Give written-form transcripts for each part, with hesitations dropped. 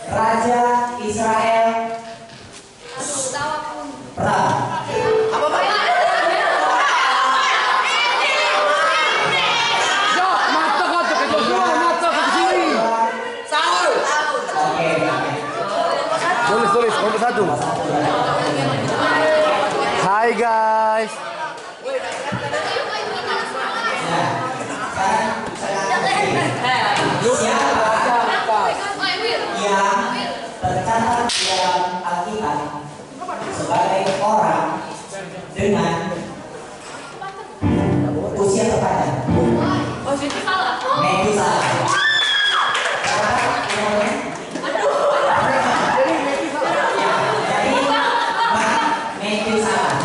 Raja Israel perang. Apa Pak? Ya, mata kau ke Joshua, mata ke sini. Saul. Oke. Tulis, nomor 1. Hai guys. Yang tercatat di dalam Alkitab sebagai orang dengan usia terpanjang. Metusalah. Jadi Metusalah.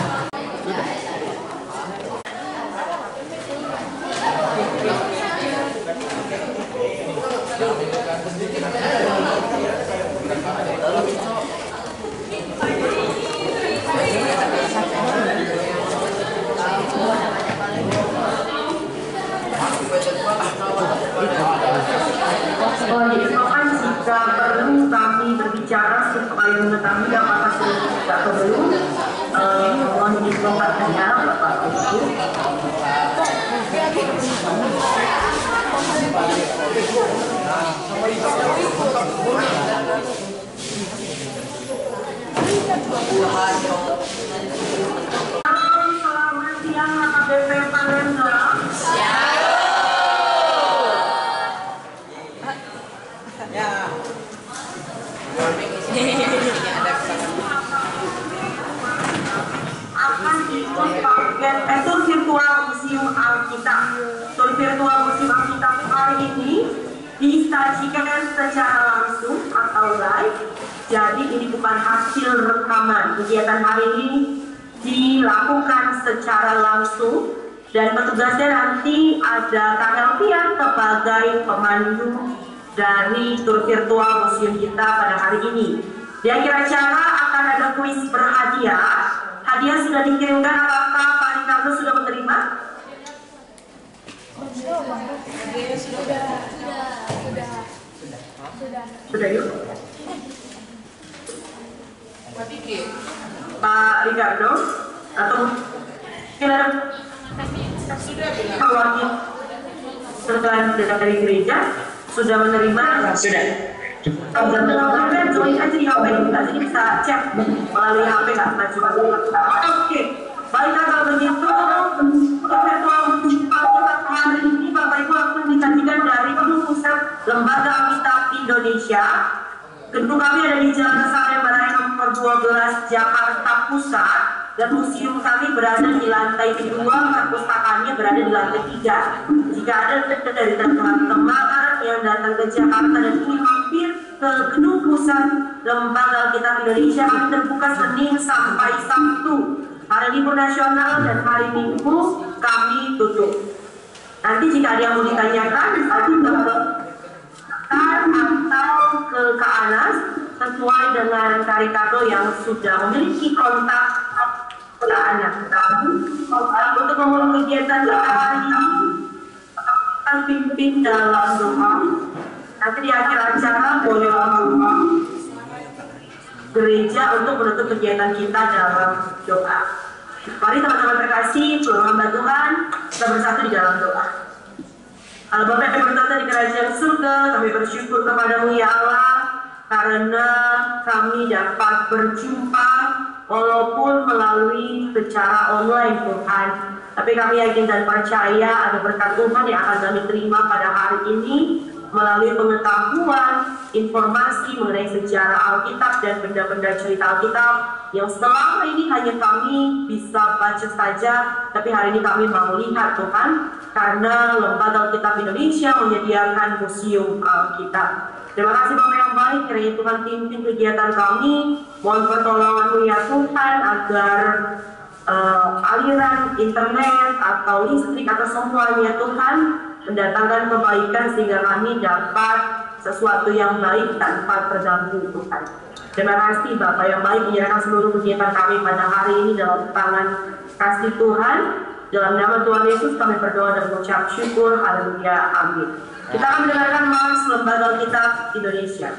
Bahkan jika perlu kami berbicara supaya mengetahui apakah tidak perlu mohon diperlukannya Bapak Ibu. Selamat siang AKBP Palembang. Akan ikut paket tur virtual Museum Alkitab. Tur virtual Museum Alkitab hari ini disajikan secara langsung atau live. Jadi ini bukan hasil rekaman. Kegiatan hari ini dilakukan secara langsung dan petugasnya nanti ada Kak Elvia sebagai pemandu dari tur virtual museum kita pada hari ini. Di akhir acara akan ada kuis berhadiah. Hadiah sudah dikirimkan, apakah Pak Ricardo sudah menerima? Sudah yuk. Pak Ricardo atau mungkin wakil setelah datang dari gereja sudah menerima? Sudah. Kalau sudah join aja di HP kita, jadi bisa cek melalui HP nggak maju. Oke, baiklah kalau begitu virtual hari ini Bapak Ibu langsung disajikan dari Pusat Lembaga Alkitab Indonesia. Gedung kami ada di Jalan Salemba Raya nomor 12 Jakarta Pusat dan museum kami berada di lantai 2, perpustakaannya berada di lantai 3. Jika ada dari teman-teman yang datang ke Jakarta dan ingin mampir ke gedung pusat Lembaga Alkitab Indonesia, kami terbuka Senin sampai Sabtu. Hari libur nasional dan hari Minggu kami tutup. Nanti jika ada yang mau ditanyakan, nanti atau ke Kak Anas sesuai dengan Kak Ricardo yang sudah memiliki kontak Kak Anas. Untuk memulai kegiatan kita hari ini akan pimpin dalam doa. Nanti di akhir acara boleh berdoa gereja untuk menutup kegiatan kita dalam doa. Mari teman-teman terkasih, seluruh hamba Tuhan, kita bersatu di dalam doa. Allah Bapa yang bertata di kerajaan surga, kami bersyukur kepadamu ya Allah, karena kami dapat berjumpa walaupun melalui secara online Tuhan. Tapi kami yakin dan percaya ada berkat Tuhan yang akan kami terima pada hari ini melalui pengetahuan, informasi mengenai sejarah Alkitab dan benda-benda cerita Alkitab yang selama ini hanya kami bisa baca saja, tapi hari ini kami mau lihat Tuhan, karena Lembaga Alkitab Indonesia menyediakan museum Alkitab. Terima kasih Bapak yang baik, kiranya Tuhan pimpin kegiatan kami, mohon pertolongan-Mu ya Tuhan, agar aliran internet atau listrik atau semuanya Tuhan mendatangkan kebaikan sehingga kami dapat sesuatu yang baik tanpa terganggu Tuhan. Terima kasih Bapak yang baik, menyerahkan seluruh kegiatan kami pada hari ini dalam tangan kasih Tuhan. Dalam nama Tuhan Yesus kami berdoa dan mengucap syukur. Haleluya. Amin. Kita akan mendengarkan Mas Lembaga Alkitab Indonesia.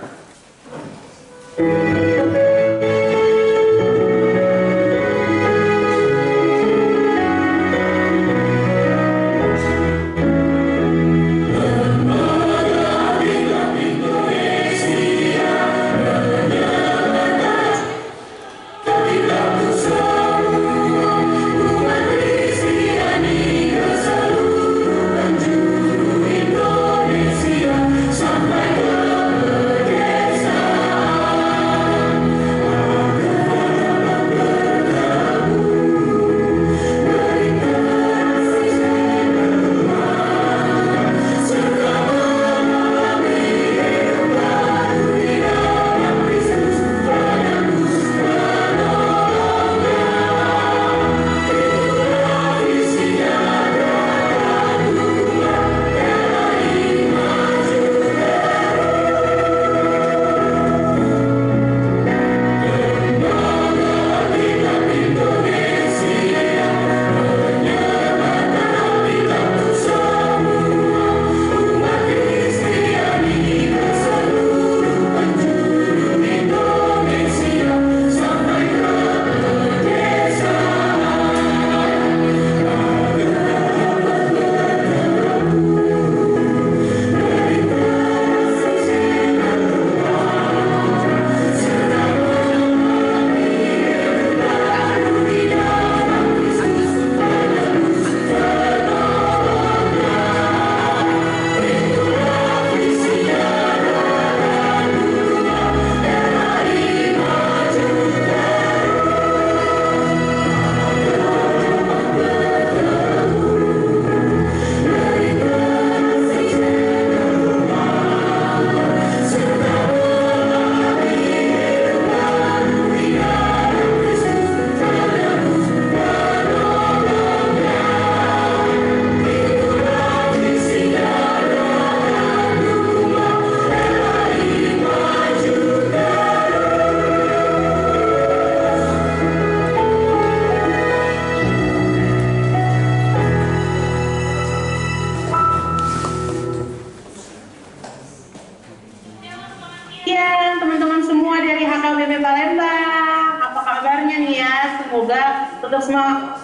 tetap semangat,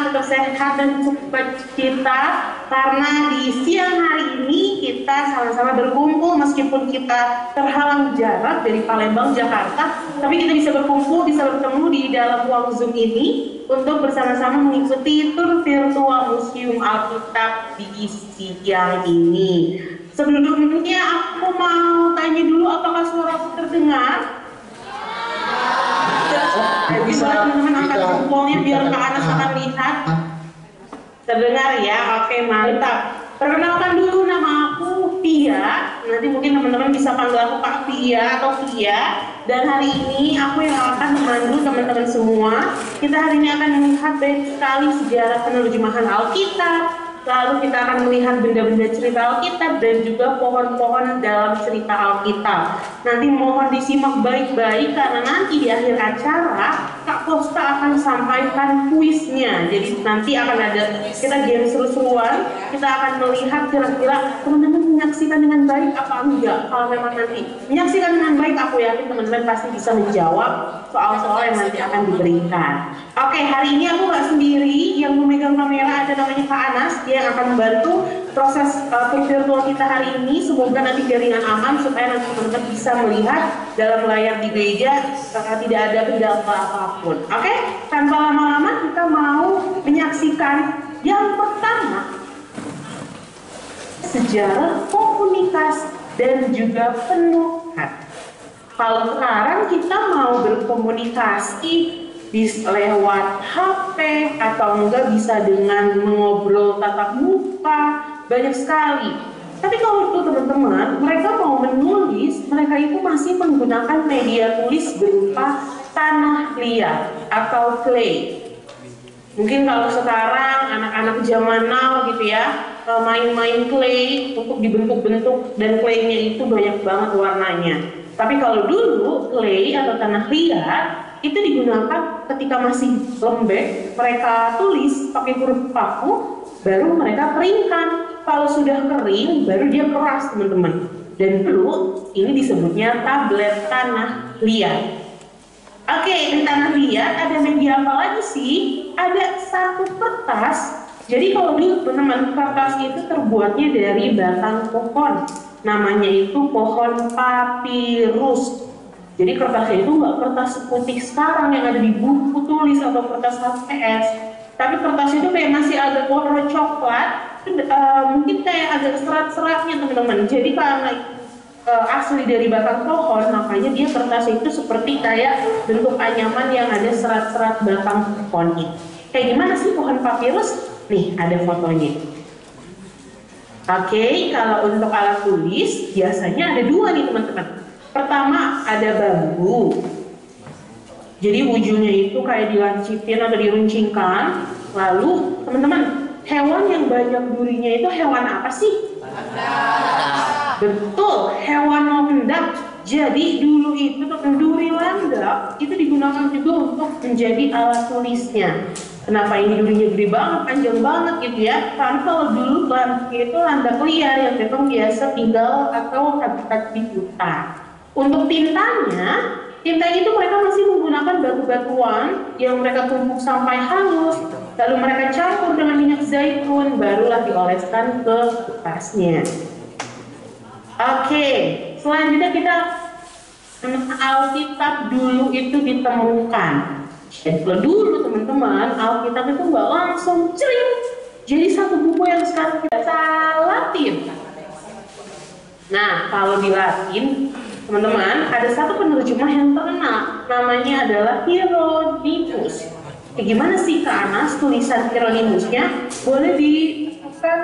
tetap sehat dan sukacita karena di siang hari ini kita sama-sama berkumpul meskipun kita terhalang jarak dari Palembang, Jakarta, tapi kita bisa berkumpul, bisa bertemu di dalam ruang Zoom ini untuk bersama-sama mengikuti tur virtual Museum Alkitab di siang ini. Sebelumnya aku mau tanya dulu apakah suaraku terdengar? Bisa teman-teman angkat jempolnya biar Kak Anas akan lihat. Terdengar ya? Oke, mantap. Perkenalkan dulu, nama aku Pia. Nanti mungkin teman-teman bisa panggil aku Kak Pia atau Pia. Dan hari ini aku yang akan memandu teman-teman semua. Kita hari ini akan melihat banyak sekali sejarah penerjemahan Alkitab. Lalu kita akan melihat benda-benda cerita Alkitab dan juga pohon-pohon dalam cerita Alkitab. Nanti mohon disimak baik-baik karena nanti di akhir acara Kak Kosta akan sampaikan kuisnya. Jadi nanti akan ada kita game seru-seruan. Kita akan melihat kira-kira teman-teman menyaksikan dengan baik apa enggak. Kalau memang nanti menyaksikan dengan baik, aku yakin teman-teman pasti bisa menjawab soal-soal yang nanti akan diberikan. Oke, hari ini aku nggak sendiri. Yang memegang kamera ada namanya Kak Anas. Dia yang akan membantu proses tur virtual kita hari ini. Semoga nanti jaringan aman supaya nanti teman-teman bisa melihat dalam layar di gereja tidak ada kendala apapun. Oke, tanpa lama-lama kita mau menyaksikan yang pertama sejarah komunitas dan juga penuhan. Kalau sekarang kita mau berkomunikasi lewat HP atau enggak bisa dengan mengobrol tatap muka, banyak sekali. Tapi kalau itu teman-teman, mereka mau menulis, mereka itu masih menggunakan media tulis berupa tanah liat atau clay. Mungkin kalau sekarang anak-anak zaman now gitu ya, main-main clay untuk dibentuk-bentuk dan claynya itu banyak banget warnanya. Tapi kalau dulu clay atau tanah liat itu digunakan ketika masih lembek, mereka tulis pakai huruf paku, baru mereka keringkan. Kalau sudah kering, baru dia keras teman-teman. Dan dulu ini disebutnya tablet tanah liat. Oke, di tanah liat ada media apa lagi sih? Ada satu kertas. Jadi kalau dulu teman-teman, kertas itu terbuatnya dari batang pohon. Namanya itu pohon papirus. Jadi kertasnya itu nggak kertas seputih sekarang yang ada di buku tulis atau kertas HPS. Tapi kertasnya itu kayak masih agak warna coklat, mungkin kayak agak serat-seratnya teman-teman. Jadi karena asli dari batang pohon, makanya dia kertas itu seperti kayak bentuk anyaman yang ada serat-serat batang pohon itu. Kayak gimana sih pohon papirus? Nih ada fotonya. Oke, kalau untuk alat tulis biasanya ada dua nih teman-teman. Pertama ada bambu. Jadi ujungnya itu kayak dilancitin atau diruncingkan. Lalu teman-teman, hewan yang banyak durinya itu hewan apa sih? Betul, hewan landak. Jadi dulu itu duri landak itu digunakan juga untuk menjadi alat tulisnya. Kenapa ini durinya gede banget, panjang banget gitu ya? Karena kalau dulu itu landak liar yang memang biasa tinggal atau habitat di hutan. Untuk tintanya itu mereka masih menggunakan batu-batuan yang mereka tumbuk sampai halus, lalu mereka campur dengan minyak zaitun, barulah dioleskan ke kertasnya. Oke, selanjutnya kita Alkitab dulu itu ditemukan. Jadi kalau dulu teman-teman, Alkitab itu nggak langsung cering. Jadi satu buku yang sekarang kita Latin. Nah, kalau di Latin, teman-teman, ada satu penerjemah yang terkenal. Namanya adalah Hieronymus. Gimana sih Kak Anas tulisan Hieronymusnya? Boleh dibuka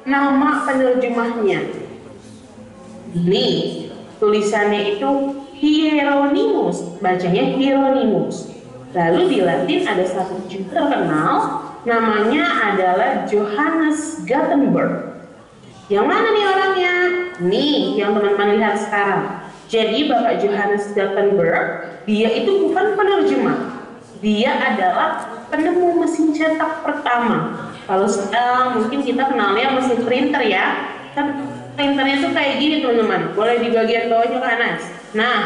nama penerjemahnya. Ini tulisannya itu Hieronymus, bacanya Hieronymus. Lalu di Latin ada satu juga terkenal, namanya adalah Johannes Gutenberg. Yang mana nih orangnya? Nih yang teman-teman lihat sekarang. Jadi Bapak Johannes Gutenberg, dia itu bukan penerjemah, dia adalah penemu mesin cetak pertama. Kalau sekarang mungkin kita kenalnya mesin printer ya. Printernya tuh kayak gini teman-teman, boleh di bagian bawahnya kanan. Nah,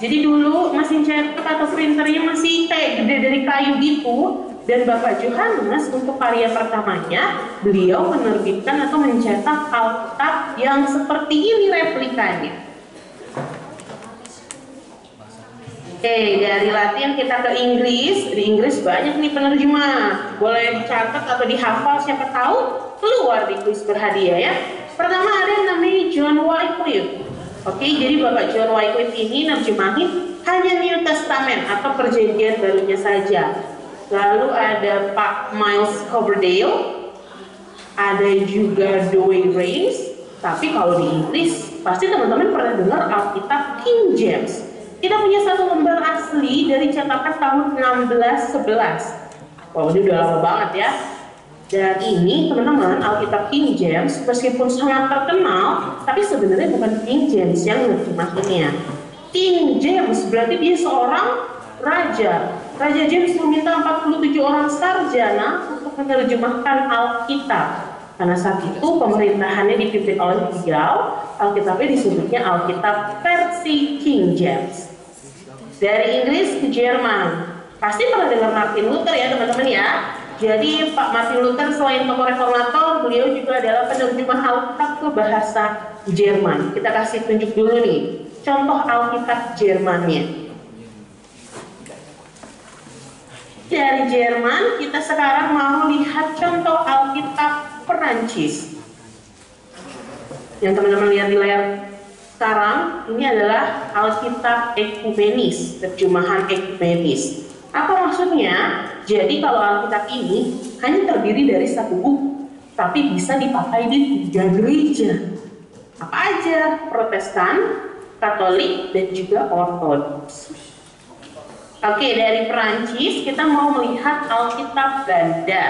jadi dulu mesin cetak atau printernya masih kayak gede dari kayu gitu. Dan Bapak Johannes untuk karya pertamanya, beliau menerbitkan atau mencetak Alkitab yang seperti ini replikanya. Oke, dari Latin kita ke Inggris. Di Inggris banyak nih penerjemah. Boleh dicatat atau dihafal, siapa tahu keluar di kuis berhadiah ya. Pertama ada yang namanya John Wycliffe. Oke, jadi Bapak John Wycliffe ini nerjemahin hanya New Testament atau perjanjian barunya saja. Lalu ada Pak Miles Coverdale, ada juga Douay Rheims. Tapi kalau di Inggris pasti teman-teman pernah dengar Alkitab King James. Kita punya satu lembar asli dari cetakan tahun 1611. Wah, ini udah lama banget ya. Dan ini teman-teman Alkitab King James meskipun sangat terkenal, tapi sebenarnya bukan King James yang menerjemahkannya. King James berarti dia seorang raja. Raja James meminta 47 orang sarjana untuk menerjemahkan Alkitab. Karena saat itu pemerintahannya dipimpin oleh beliau, Alkitabnya disebutnya Alkitab versi King James. Dari Inggris ke Jerman, pasti pernah dengar Martin Luther ya teman-teman ya. Jadi Pak Martin Luther selain tokoh reformator, beliau juga adalah penerjemah Alkitab ke bahasa Jerman. Kita kasih tunjuk dulu nih, contoh Alkitab Jermannya. Dari Jerman, kita sekarang mau lihat contoh Alkitab Perancis. Yang teman-teman lihat di layar sekarang, ini adalah Alkitab Ekumenis, terjemahan Ekumenis. Apa maksudnya? Jadi kalau Alkitab ini hanya terdiri dari satu buku, tapi bisa dipakai di 3 gereja. Apa aja? Protestan, Katolik, dan juga Ortodoks. Oke, dari Perancis kita mau melihat Alkitab Belanda.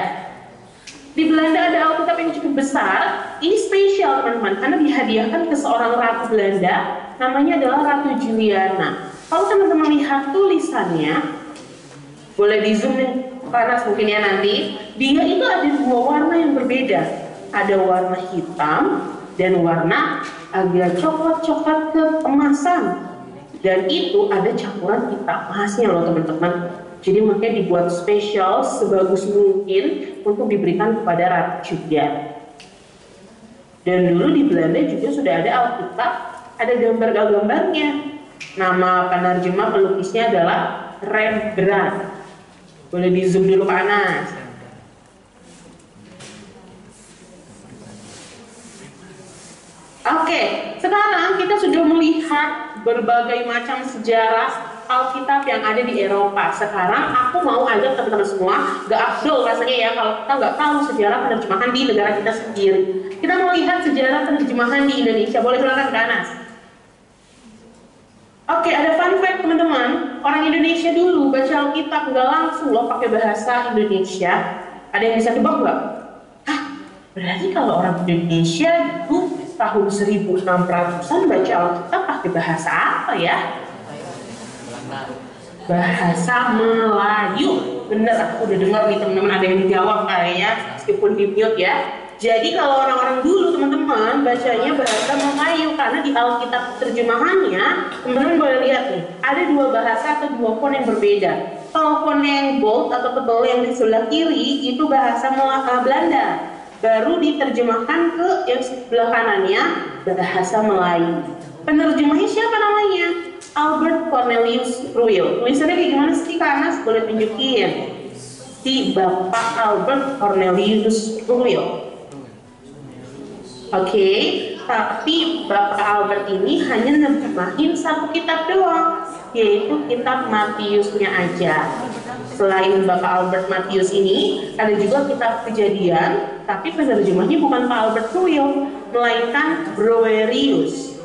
Di Belanda ada Alkitab yang cukup besar. Ini spesial teman-teman, karena dihadiahkan ke seorang ratu Belanda, namanya adalah Ratu Juliana. Kalau teman-teman lihat tulisannya, boleh di zoom panas mungkin ya nanti. Dia itu ada 2 warna yang berbeda. Ada warna hitam dan warna agak coklat-coklat keemasan. Dan itu ada campuran tinta emasnya loh teman-teman. Jadi makanya dibuat spesial sebagus mungkin untuk diberikan kepada Ratu juga. Dan dulu di Belanda juga sudah ada Alkitab, ada gambar-gambarnya. Nama penerjemah pelukisnya adalah Rembrandt. Boleh di zoom dulu Pak Anas. Oke, sekarang kita sudah melihat berbagai macam sejarah Alkitab yang ada di Eropa. Sekarang aku mau ajak teman-teman semua, gak afdol rasanya ya kalau kita nggak tahu sejarah penerjemahan di negara kita sendiri. Kita mau lihat sejarah penerjemahan di Indonesia. Boleh silakan ke Anas. Oke, ada fun fact teman-teman. Orang Indonesia dulu baca Alkitab nggak langsung loh pakai bahasa Indonesia. Ada yang bisa tebak nggak? Hah, berarti kalau orang Indonesia dulu tahun 1600-an baca Alkitab pakai bahasa apa ya? Bahasa Melayu. Bener, aku udah dengar nih teman-teman ada yang jawab kayaknya meskipun di mute ya. Jadi kalau orang-orang dulu teman-teman bacanya bahasa Melayu karena di Alkitab terjemahannya teman-teman boleh lihat nih ada dua bahasa atau dua font yang berbeda. Kalau font yang bold atau tebal yang di sebelah kiri itu bahasa Belanda, baru diterjemahkan ke yang sebelah kanannya bahasa Melayu. Penerjemahnya siapa namanya? Albert Cornelius Ruil. Tulisannya kayak gimana sih Kak Anas? Boleh tunjukin. Si Bapak Albert Cornelius Ruil. Oke, tapi Bapak Albert ini hanya nerjemahin satu kitab doang, yaitu kitab Matiusnya aja. Selain Bapak Albert Matius ini, ada juga kitab Kejadian, tapi penerjemahnya bukan Pak Albert Ruil, melainkan Browerius.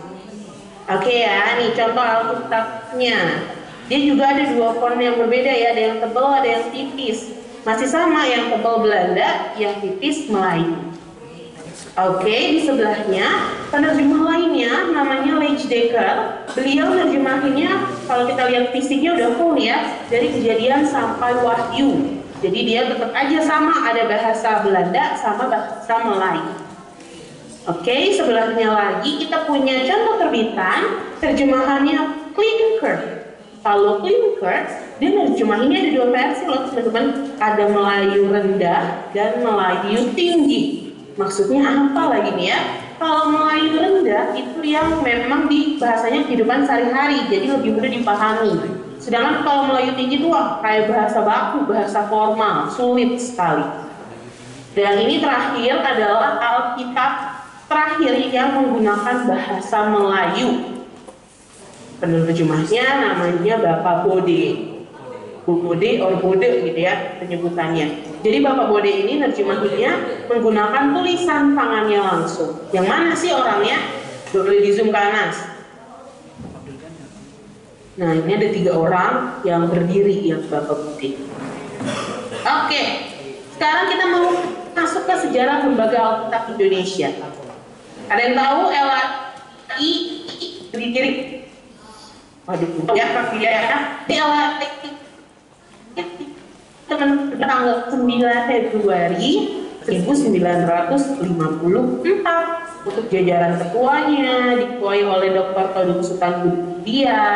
Oke ya, nih contoh Alkitabnya. Dia juga ada dua font yang berbeda ya, ada yang tebal, ada yang tipis. Masih sama, yang tebal Belanda, yang tipis Melayu. Oke, di sebelahnya penerjemah lainnya namanya Leijdekker. Beliau nerjemahinnya kalau kita lihat fisiknya udah full ya, dari Kejadian sampai Wahyu. Jadi dia tetap aja sama, ada bahasa Belanda sama bahasa Melayu. Oke, sebelahnya lagi kita punya contoh terbitan, terjemahannya Klinker. Kalau Klinker, dia nerjemahinnya ada dua versi loh teman-teman, ada Melayu rendah dan Melayu tinggi. Maksudnya apa lagi nih ya? Kalau Melayu rendah itu yang memang di bahasanya kehidupan sehari-hari, jadi lebih mudah dipahami. Sedangkan kalau Melayu tinggi itu kayak bahasa baku, bahasa formal, sulit sekali. Dan ini terakhir adalah Alkitab terakhir yang menggunakan bahasa Melayu. Penerjemahnya namanya Bapak Bode. Bu Bode or Bode gitu ya penyebutannya. Jadi Bapak Bode ini nerjemahinnya menggunakan tulisan tangannya langsung. Yang mana sih orangnya? Boleh di zoom ke Anas. Nah ini ada 3 orang yang berdiri yang Bapak Bode. Oke, sekarang kita mau masuk ke sejarah lembaga Alkitab Indonesia. Ada yang tahu LAI berdiri? Waduh, ya Kak Fia ya. LAI tanggal 9 Februari 1954 untuk jajaran ketuanya diketuai oleh Dr. Todung Sultan Budia,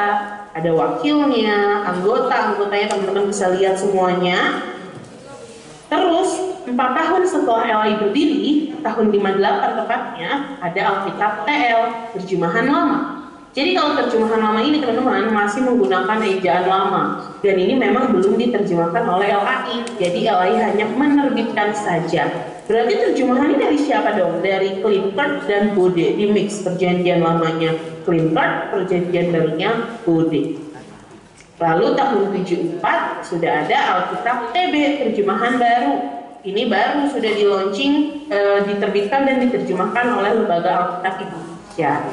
ada wakilnya, anggotanya teman-teman bisa lihat semuanya. Terus 4 tahun setelah LAI berdiri, tahun 58 tepatnya, ada Alkitab TL, terjemahan lama. Jadi kalau terjemahan lama ini teman-teman masih menggunakan ejaan lama, dan ini memang belum diterjemahkan oleh LAI. Jadi LAI hanya menerbitkan saja. Berarti terjemahannya dari siapa dong? Dari Klinkert dan Bode, di mix perjanjian lamanya Klinkert, perjanjian barunya Bode. Lalu tahun 74 sudah ada Alkitab TB, terjemahan baru. Ini baru sudah di launching, diterbitkan dan diterjemahkan oleh Lembaga Alkitab Indonesia.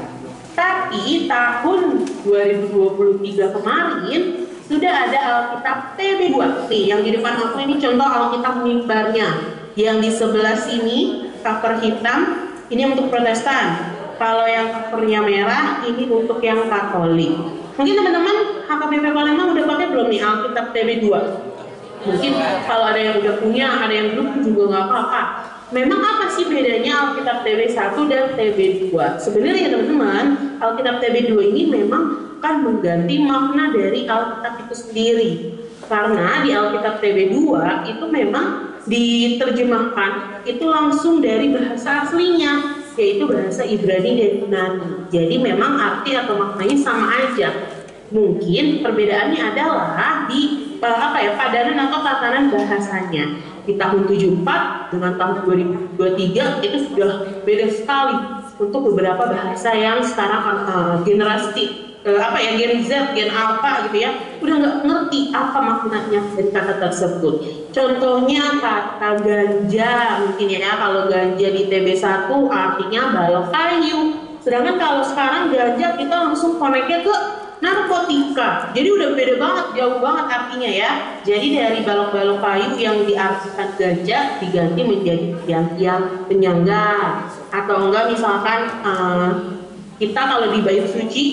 Tapi tahun 2023 kemarin sudah ada Alkitab TB2. Nih, yang di depan aku ini contoh Alkitab mimbarnya. Yang di sebelah sini cover hitam, ini untuk Protestan. Kalau yang covernya merah, ini untuk yang Katolik. Mungkin teman-teman HKBP Palembang udah pakai belum nih Alkitab TB2? Mungkin kalau ada yang udah punya, ada yang belum juga nggak apa-apa. Memang apa sih bedanya Alkitab TB1 dan TB2? Sebenarnya teman-teman, Alkitab TB2 ini memang akan mengganti makna dari Alkitab itu sendiri. Karena di Alkitab TB2 itu memang diterjemahkan itu langsung dari bahasa aslinya, yaitu bahasa Ibrani dan Yunani. Jadi memang arti atau maknanya sama aja. Mungkin perbedaannya adalah di padanan atau tatanan bahasanya. Di tahun 74 dengan tahun 2023 itu sudah beda sekali untuk beberapa bahasa yang sekarang generasi Gen Z, Gen Alpha gitu ya, udah nggak ngerti apa maknanya dari kata tersebut. Contohnya kata ganja mungkin ya, kalau ganja di TB1 artinya balok kayu, sedangkan kalau sekarang ganja kita langsung connect-nya ke narkotika. Jadi udah beda banget, jauh banget artinya ya. Jadi dari balok-balok kayu yang diartikan ganja diganti menjadi tiang-tiang penyangga, atau enggak misalkan kita kalau di bait suci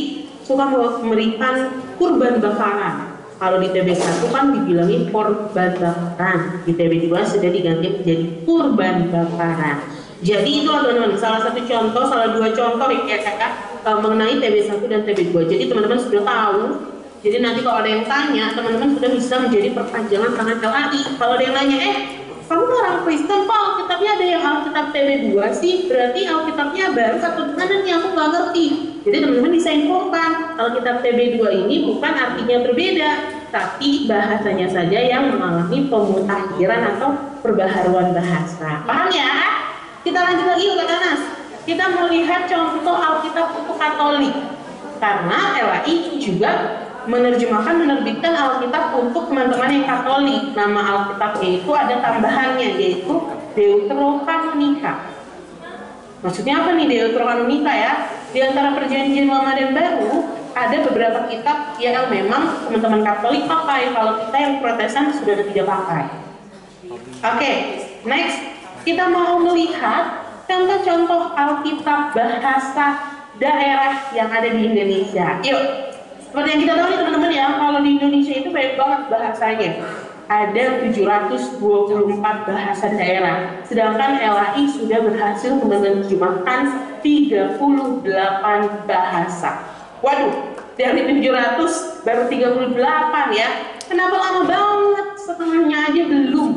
suka memberikan kurban bakaran. Kalau di TB1 kan dibilangin korban bakaran, di TB2 sudah diganti menjadi kurban bakaran. Jadi itu teman-teman, salah dua contoh ya kakak mengenai TB1 dan TB2. Jadi teman-teman sudah tahu. Jadi nanti kalau ada yang tanya, teman-teman sudah bisa menjadi perpanjangan tangan LAI. Kalau ada yang nanya, kamu orang Kristen kok Alkitabnya ada yang Alkitab TB2 sih? Berarti Alkitabnya baru atau gimana nih? Aku nggak ngerti. Jadi teman-teman bisa infokan, Alkitab TB2 ini bukan artinya berbeda, tapi bahasanya saja yang mengalami pemutakhiran atau perbaharuan bahasa. Paham ya? Kita lanjut lagi Kak Anas. Kita mau lihat contoh Alkitab untuk Katolik. Karena LAI juga menerbitkan Alkitab untuk teman-teman yang Katolik. Nama Alkitabnya itu ada tambahannya, yaitu Deuterokanonika. Maksudnya apa nih Deuterokanonika ya? Di antara perjanjian lama dan baru ada beberapa kitab yang memang teman-teman Katolik pakai. Kalau kita yang Protestan sudah tidak pakai. Oke, next kita mau melihat contoh-contoh Alkitab bahasa daerah yang ada di Indonesia. Yuk, seperti yang kita tahu nih teman-teman ya, kalau di Indonesia itu banyak banget bahasanya. Ada 724 bahasa daerah, sedangkan LAI sudah berhasil menerjemahkan 38 bahasa. Waduh, dari 700 baru 38 ya. Kenapa lama banget? Setengahnya aja belum.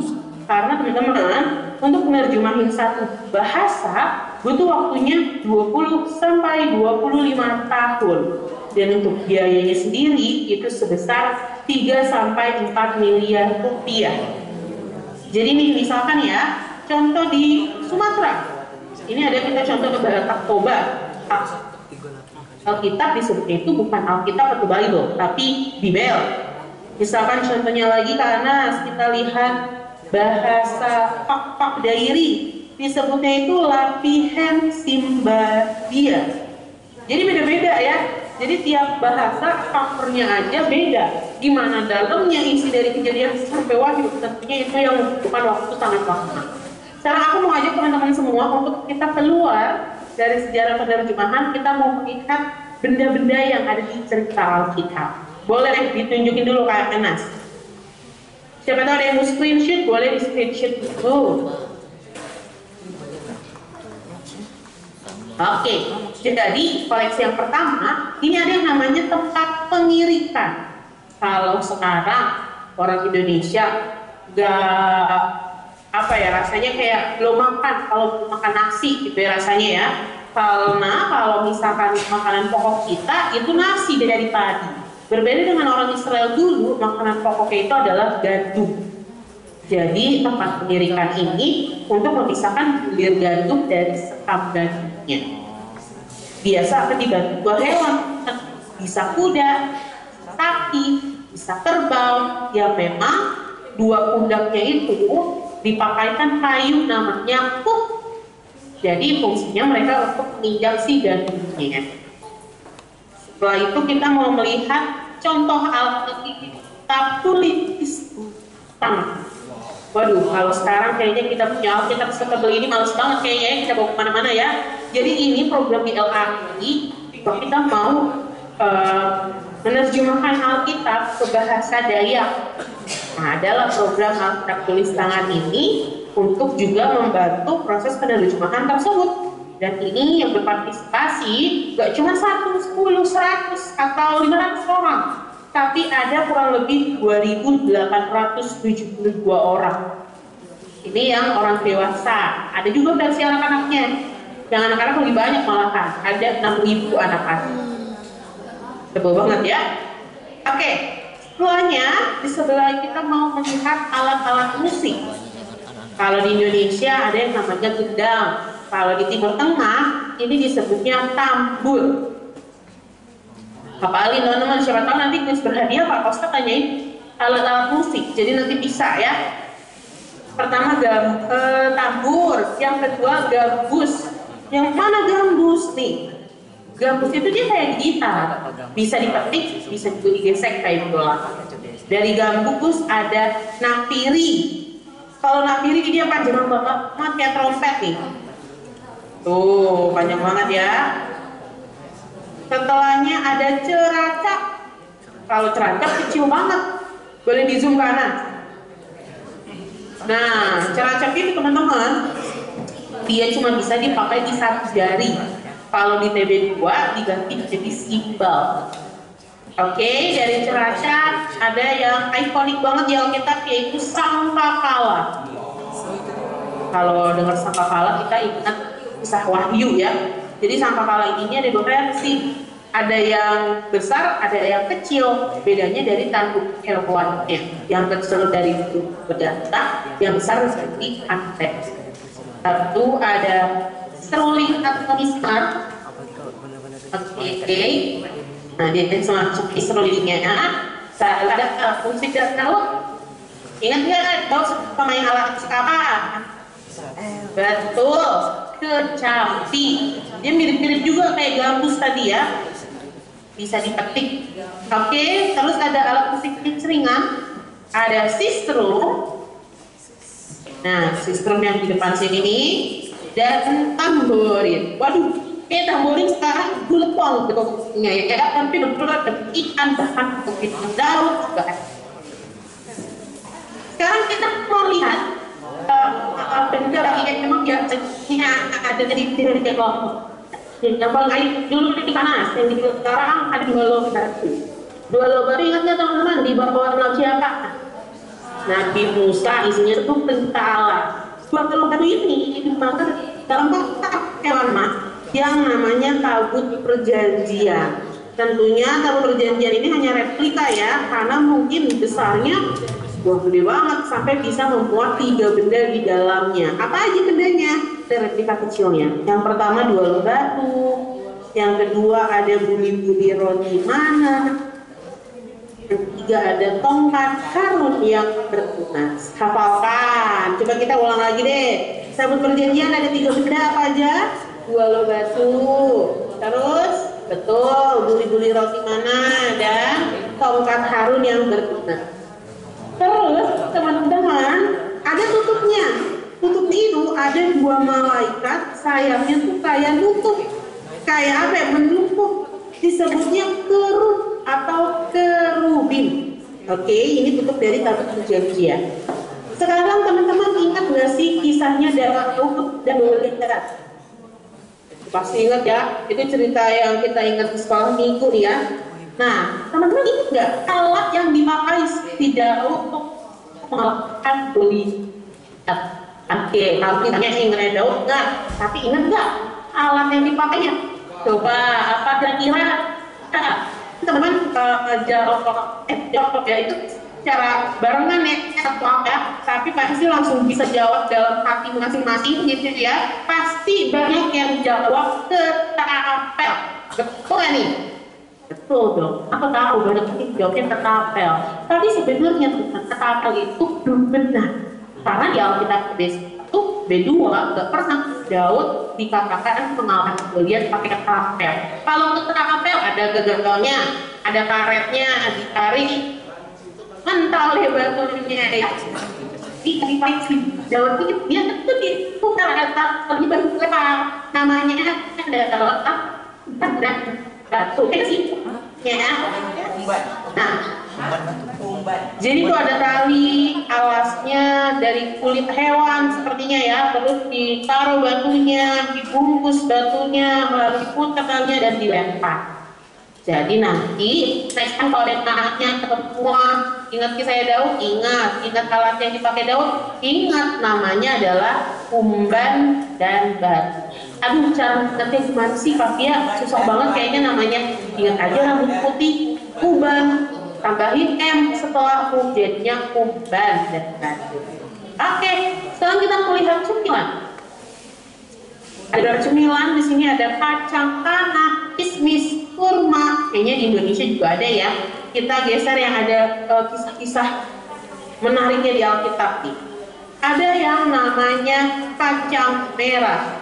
Karena teman-teman, untuk menerjemahin satu bahasa butuh waktunya 20 sampai 25 tahun. Dan untuk biayanya sendiri itu sebesar 3 sampai 4 miliar rupiah. Jadi nih misalkan ya, contoh di Sumatera. Ini ada kita contoh ke Batak Toba. Alkitab disebutnya itu bukan Alkitab atau Bible, tapi Bibel. Misalkan contohnya lagi karena kita lihat bahasa Pak Dairi, disebutnya itu Lapihen Simbadia. Jadi beda-beda ya. Jadi tiap bahasa covernya aja beda. Gimana dalamnya isi dari Kejadian sampai Wahyu, tentunya itu yang membutuhkan waktu sangat lama. Sekarang aku mau ajak teman-teman semua untuk kita keluar dari sejarah penerjemahan, kita mau melihat benda-benda yang ada di cerita Alkitab. Boleh ditunjukin dulu Kak Enas. Siapa tahu ada yang mau screenshot, boleh di screenshot dulu. Oke, jadi koleksi yang pertama, ini ada yang namanya tempat pengirikan. Kalau sekarang orang Indonesia rasanya kayak belum makan, kalau belum makan nasi gitu ya rasanya ya. Karena kalau misalkan makanan pokok kita itu nasi dari padi. Berbeda dengan orang Israel dulu, makanan pokoknya itu adalah gandum. Jadi tempat pengirikan ini untuk memisahkan bulir gandum dari sekam gandumnya. Biasa akan dibantu dua hewan, bisa kuda, sapi, bisa kerbau, yang memang dua pundaknya itu dipakaikan kayu namanya hook. Jadi fungsinya mereka untuk menginjak si gandumnya. Setelah itu kita mau melihat contoh Alkitab tulis tangan. Waduh, kalau sekarang kayaknya kita punya Alkitab setebal ini males banget kayaknya ya, kita bawa kemana-mana ya. Jadi ini program di LAI, kita mau menerjemahkan Alkitab ke bahasa Dayak. Nah, adalah program Alkitab tulis tangan ini untuk juga membantu proses penerjemahan tersebut. Dan ini yang berpartisipasi gak cuma 1, 10, 100 atau 500 orang, tapi ada kurang lebih 2.872 orang. Ini yang orang dewasa. Ada juga versi anak-anaknya. Yang anak-anak lebih banyak malahan. Ada 6.000 anak-anak. Tebal banget ya. Oke, setelahnya di sebelah kita mau melihat alat-alat musik. Kalau di Indonesia ada yang namanya gendang. Kalau di Timur Tengah ini disebutnya tambur. Hafalin teman-teman, siapa tahu nanti kuis berhadiah Pak Kosta tanyain alat-alat musik. Jadi nanti bisa ya. Pertama tambur, yang kedua gambus. Yang mana gambus nih? Gambus itu dia kayak gitar, bisa dipetik, bisa juga digesek kayak bola. Dari gambus ada napiri. Kalau napiri dia panjang banget, kayak trompet nih. Tuh, panjang banget ya. Setelahnya ada ceracap. Kalau ceracap kecil banget, boleh di zoom kanan. Nah, ceracap itu teman-teman, dia cuma bisa dipakai di 1 jari. Kalau di TB2 diganti jadi simbal. Oke, dari ceracap ada yang ikonik banget di Alkitab yaitu sangkakala. Kalau dengar sangkakala kita ingat kisah Wahyu ya. Jadi sangkakala ini ada 2 versi. Ada yang besar, ada yang kecil. Bedanya dari tanduk hewannya. Yang kecil dari berdata, yang besar seperti antek. Satu ada seruling atau mismar. Oke. Nah, dia semacam serulingnya. Ada fungsi dan kalau ingat nggak tahu pemain alat musik apa? Betul, kecapi. Dia mirip-mirip juga kayak gambus tadi ya. Bisa dipetik. Oke, terus ada alat musik ringan, ada sistrum. Nah, sistrum yang di depan sini ini dan tamborin. Waduh, tamborin sekarang gulepong bentuknya ya, tapi betul-betul ikan bahkan mungkin daun juga. Sekarang kita mau lihat benda yang memang biasanya ada di kelompok. Yang paling dulu di panas, yang di sekarang ada 2 lomba. 2 lomba ingat nggak teman-teman di bawah nama siapa? Nabi Musa, isinya itu perintah Allah. 2 lomba ini dipakai dalam kotak hewan mas yang namanya tabut perjanjian. Tentunya tabut perjanjian ini hanya replika ya, karena mungkin besarnya gede banget sampai bisa memuat 3 benda di dalamnya. Apa aja bendanya? Replika kecilnya. Yang pertama 2 log batu, yang kedua ada buli-buli roti mana, yang ketiga ada tongkat karun yang bertunas. Hafalkan. Coba kita ulang lagi deh. Sabut perjanjian ada 3 benda apa aja? 2 log batu. Terus betul buli-buli roti mana dan tongkat harun yang bertunas. Terus teman-teman ada tutupnya. Tutup itu ada 2 malaikat, sayapnya tuh kayak nutup, kayak apa ya, menumpuk, disebutnya kerub atau kerubin. Oke, ini tutup dari tabut perjanjian. Sekarang teman-teman ingat nggak sih kisahnya Daud dan Goliat? Pasti ingat ya, itu cerita yang kita ingat di sekolah minggu ya. Nah, teman-teman ingat nggak alat yang dipakai di Daud untuk mengalahkan Goliat? Oke, kalau ditanya ingat Daud enggak, tapi ingat nggak alat yang dipakainya? Coba apa kira-kira? Teman-teman jawab ya itu secara barengan ya satu apa? Tapi pasti langsung bisa jawab dalam hati masing-masing gitu ya. Pasti banyak yang jawab ketapel. Betul nggak nih? Betul dong. Aku tahu banyak yang jawabnya ketapel. Tapi sebenarnya ketapel itu belum benar. Karena di Alkitab itu B2 gak pernah Daud dikatakan mengalahkan Goliat pakai ketapel. Kalau ketapel ada gagalnya, ada karetnya, ditarik mental ya batunya ya. Ditarik Daud itu dia tentu diputar atau lebih berlebar. Namanya ada batu sih ya. Nah, jadi itu ada tali alasnya dari kulit hewan sepertinya ya, terus ditaruh batunya, dibungkus batunya, lalu diputar talinya dan dilempar. Jadi nanti next time kalau ada anaknya semua ingat kisah Daud, ingat alat yang dipakai Daud, ingat namanya adalah umban dan batu. Aduh, cara ngerti gimana sih Pak Fia? Susah banget kayaknya namanya. Ingat aja rambut putih, uban, tambahin M setelah U jadinya umban dan batu. Oke, sekarang kita melihat cemilan. Ada cemilan di sini, ada kacang tanah, kismis, kurma. Kayaknya di Indonesia juga ada ya. Kita geser yang ada kisah-kisah menariknya di Alkitab nih. Ada yang namanya kacang merah.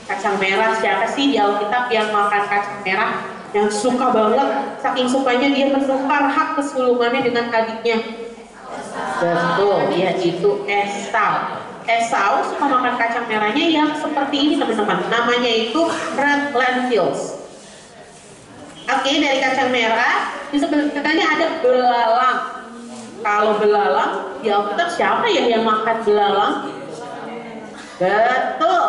Kacang merah, siapa sih di Alkitab yang makan kacang merah? Yang suka banget, saking sukanya dia menukar hak kesulungannya dengan adiknya. Betul, yaitu Esau. Esau suka makan kacang merahnya yang seperti ini teman-teman. Namanya itu red lentils. Oke, dari kacang merah di sebelahnya ada belalang. Kalau belalang, di Alkitab siapa ya yang makan belalang? Betul,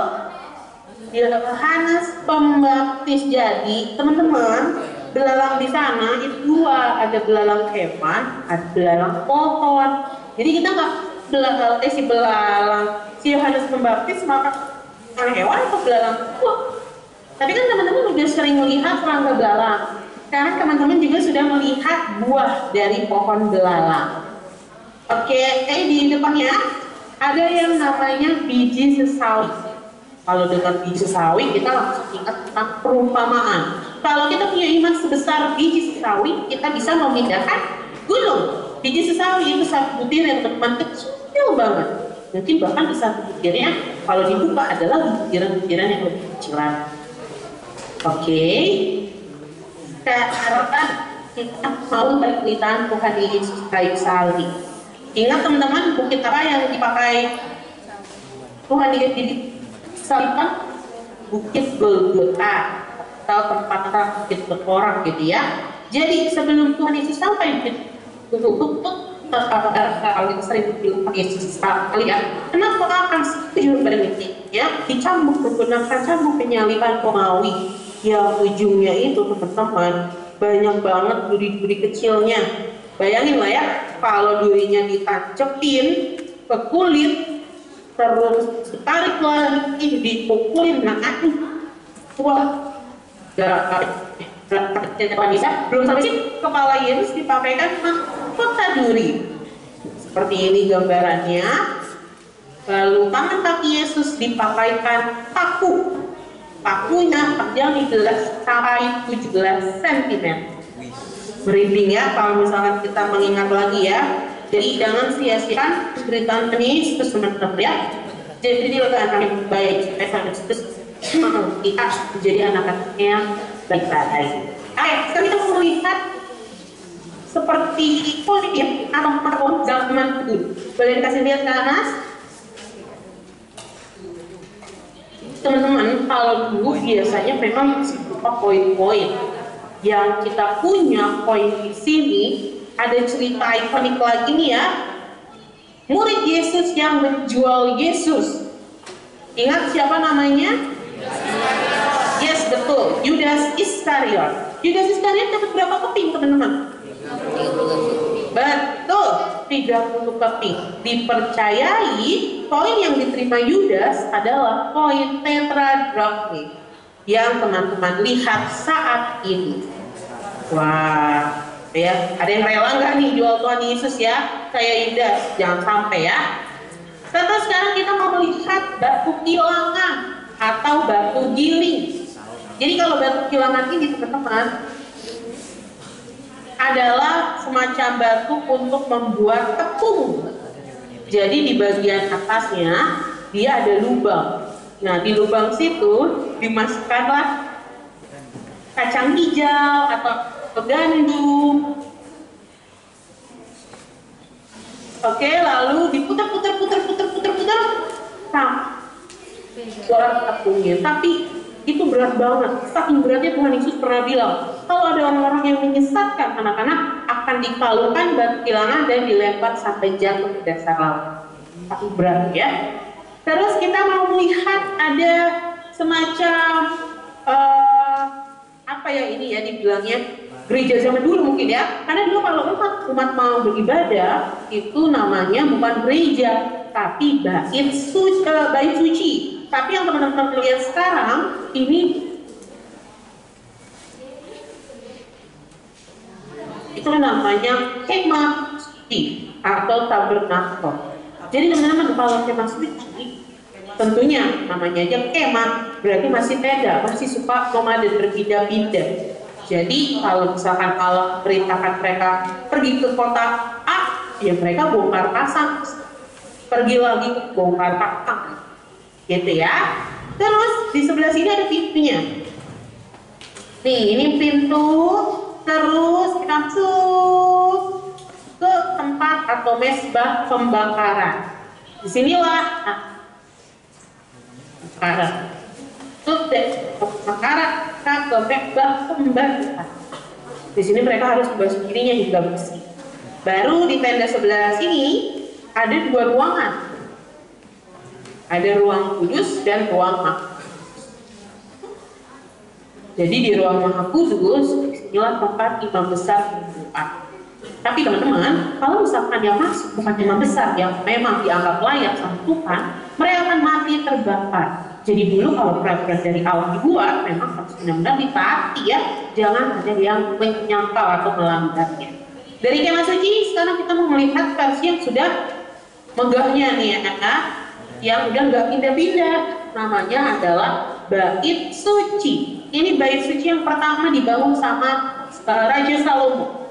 Yohanes Pembaptis. Jadi teman-teman, belalang di sana itu dua, ada belalang hewan, ada belalang pohon. Jadi kita nggak si Yohanes Pembaptis makan hewan atau belalang pohon. Tapi kan teman-teman udah sering melihat serangga belalang. Sekarang teman-teman juga sudah melihat buah dari pohon belalang. Oke, di depannya ada yang namanya biji sesawi. Kalau dengar biji sesawi, kita langsung ingat tentang perumpamaan. Kalau kita punya iman sebesar biji sesawi, kita bisa memindahkan gunung. Biji sesawi itu satu butir yang teman-teman kecil banget. Mungkin bahkan di satu butirnya, kalau dibuka adalah butiran-butiran yang lebih kecilan. Oke, sekarang kita mau berkaitan Tuhan Yesus kayu salib. Ingat teman-teman, bukit apa yang dipakai Tuhan Yesus salibkan? Bukit Golgota atau tempat bukit berkorak gitu ya. Jadi sebelum Tuhan Yesus sampai di kalau sering bilang Yesus sekali ya, kenapa akan setuju pada ya dicambuk menggunakan cambuk penyaliban Romawi yang ujungnya itu teman-teman banyak banget duri-duri kecilnya. Bayangin lah ya, kalau durinya ditancepin ke kulit terus ditarik lagi dipukulin, nah wah belum sampai sih kepala Yesus dipakaikan mahkota duri seperti ini gambarannya. Lalu tangan kaki Yesus dipakaikan paku. Pakunya panjang 13 sampai 17 cm. Merinding ya kalau misalkan kita mengingat lagi ya. Jadi jangan sia-siakan penderitaan Yesus teman-teman ya. Jadi dia akan yang baik. Yesus kita menjadi anak-anaknya yang baik-baik. Oke, sekarang kita mau melihat seperti politik atau zaman dulu. Boleh dikasih lihat ke atas? Teman-teman, kalau dulu biasanya memang berupa poin-poin. Yang kita punya poin di sini ada cerita ikonik lagi nih ya. Murid Yesus yang menjual Yesus. Ingat siapa namanya? Yes, betul. Yudas Iskariot. Yudas Iskariot dapat berapa keping, teman-teman? Betul, 30 keping. Dipercayai koin yang diterima Yudas adalah koin tetradrachmi yang teman-teman lihat saat ini. Wah, ya, ada yang rela nggak nih jual Tuhan Yesus ya? Kayak Yudas, jangan sampai ya. Sekarang kita mau melihat batu kilangan atau batu giling. Jadi kalau batu kilangan ini teman-teman adalah semacam batu untuk membuat tepung. Jadi di bagian atasnya dia ada lubang. Nah di lubang situ dimasukkanlah kacang hijau atau gandum. Oke, lalu diputar-putar sampai tepungnya. Tapi itu berat banget. Saking beratnya Tuhan Yesus pernah bilang, kalau ada orang-orang yang menyesatkan anak-anak akan dikalungkan batu kilangan dan dilempar sampai jatuh ke dasar laut. Tapi berat ya. Terus kita mau melihat ada semacam apa ya ini ya dibilangnya gereja zaman dulu mungkin ya, karena dulu kalau umat mau beribadah itu namanya bukan gereja tapi bait suci. Tapi yang teman-teman lihat sekarang ini itu namanya kemah suci atau tabernakel. Jadi teman-teman kalau kemah suci tentunya namanya aja kemah, berarti masih tenda, masih suka nomaden berpindah-pindah. Jadi kalau misalkan Allah perintahkan mereka pergi ke kota A, ya mereka bongkar pasang, pergi lagi ke bongkar pasang, gitu ya. Terus di sebelah sini ada pintunya. Nih ini pintu, terus kita masuk ke tempat atau mesbah pembakaran. Disinilah pembakaran ke mesbah pembakaran. Di sini mereka harus membasuh dirinya hingga bersih. Baru di tenda sebelah sini ada dua ruangan. Ada ruang kudus dan ruang maha. Jadi di ruang maha kudus inilah tempat imam besar berdoa. Tapi teman-teman, kalau misalkan yang masuk bukan imam besar yang memang dianggap layak sama Tuhan, mereka akan mati terbakar. Jadi dulu kalau peraturan dari Allah dibuat, memang harus benar-benar ditaati ya. Jangan ada yang menyangkal atau melanggarnya. Dari kemah suci, sekarang kita mau melihat versi yang sudah megahnya nih ya, yang udah nggak pindah-pindah. Namanya adalah bait suci. Ini bait suci yang pertama dibangun sama Raja Salomo.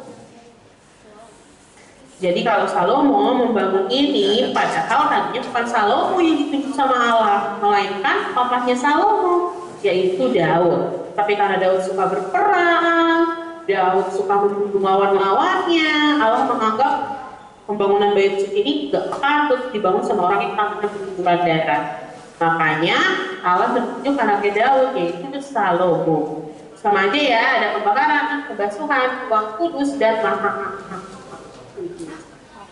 Jadi kalau Salomo membangun ini, padahal tadinya bukan Salomo yang ditunjuk sama Allah, melainkan papahnya Salomo, yaitu Daud. Tapi karena Daud suka berperang, Daud suka membunuh lawan-lawannya, Allah menganggap pembangunan bait suci ini gak patut dibangun sama orang yang tangannya berlumuran darah. Makanya Allah menunjuk anaknya Daud, yaitu Salomo. Sama aja ya, ada pembakaran, pembasuhan, ruang kudus, dan maha.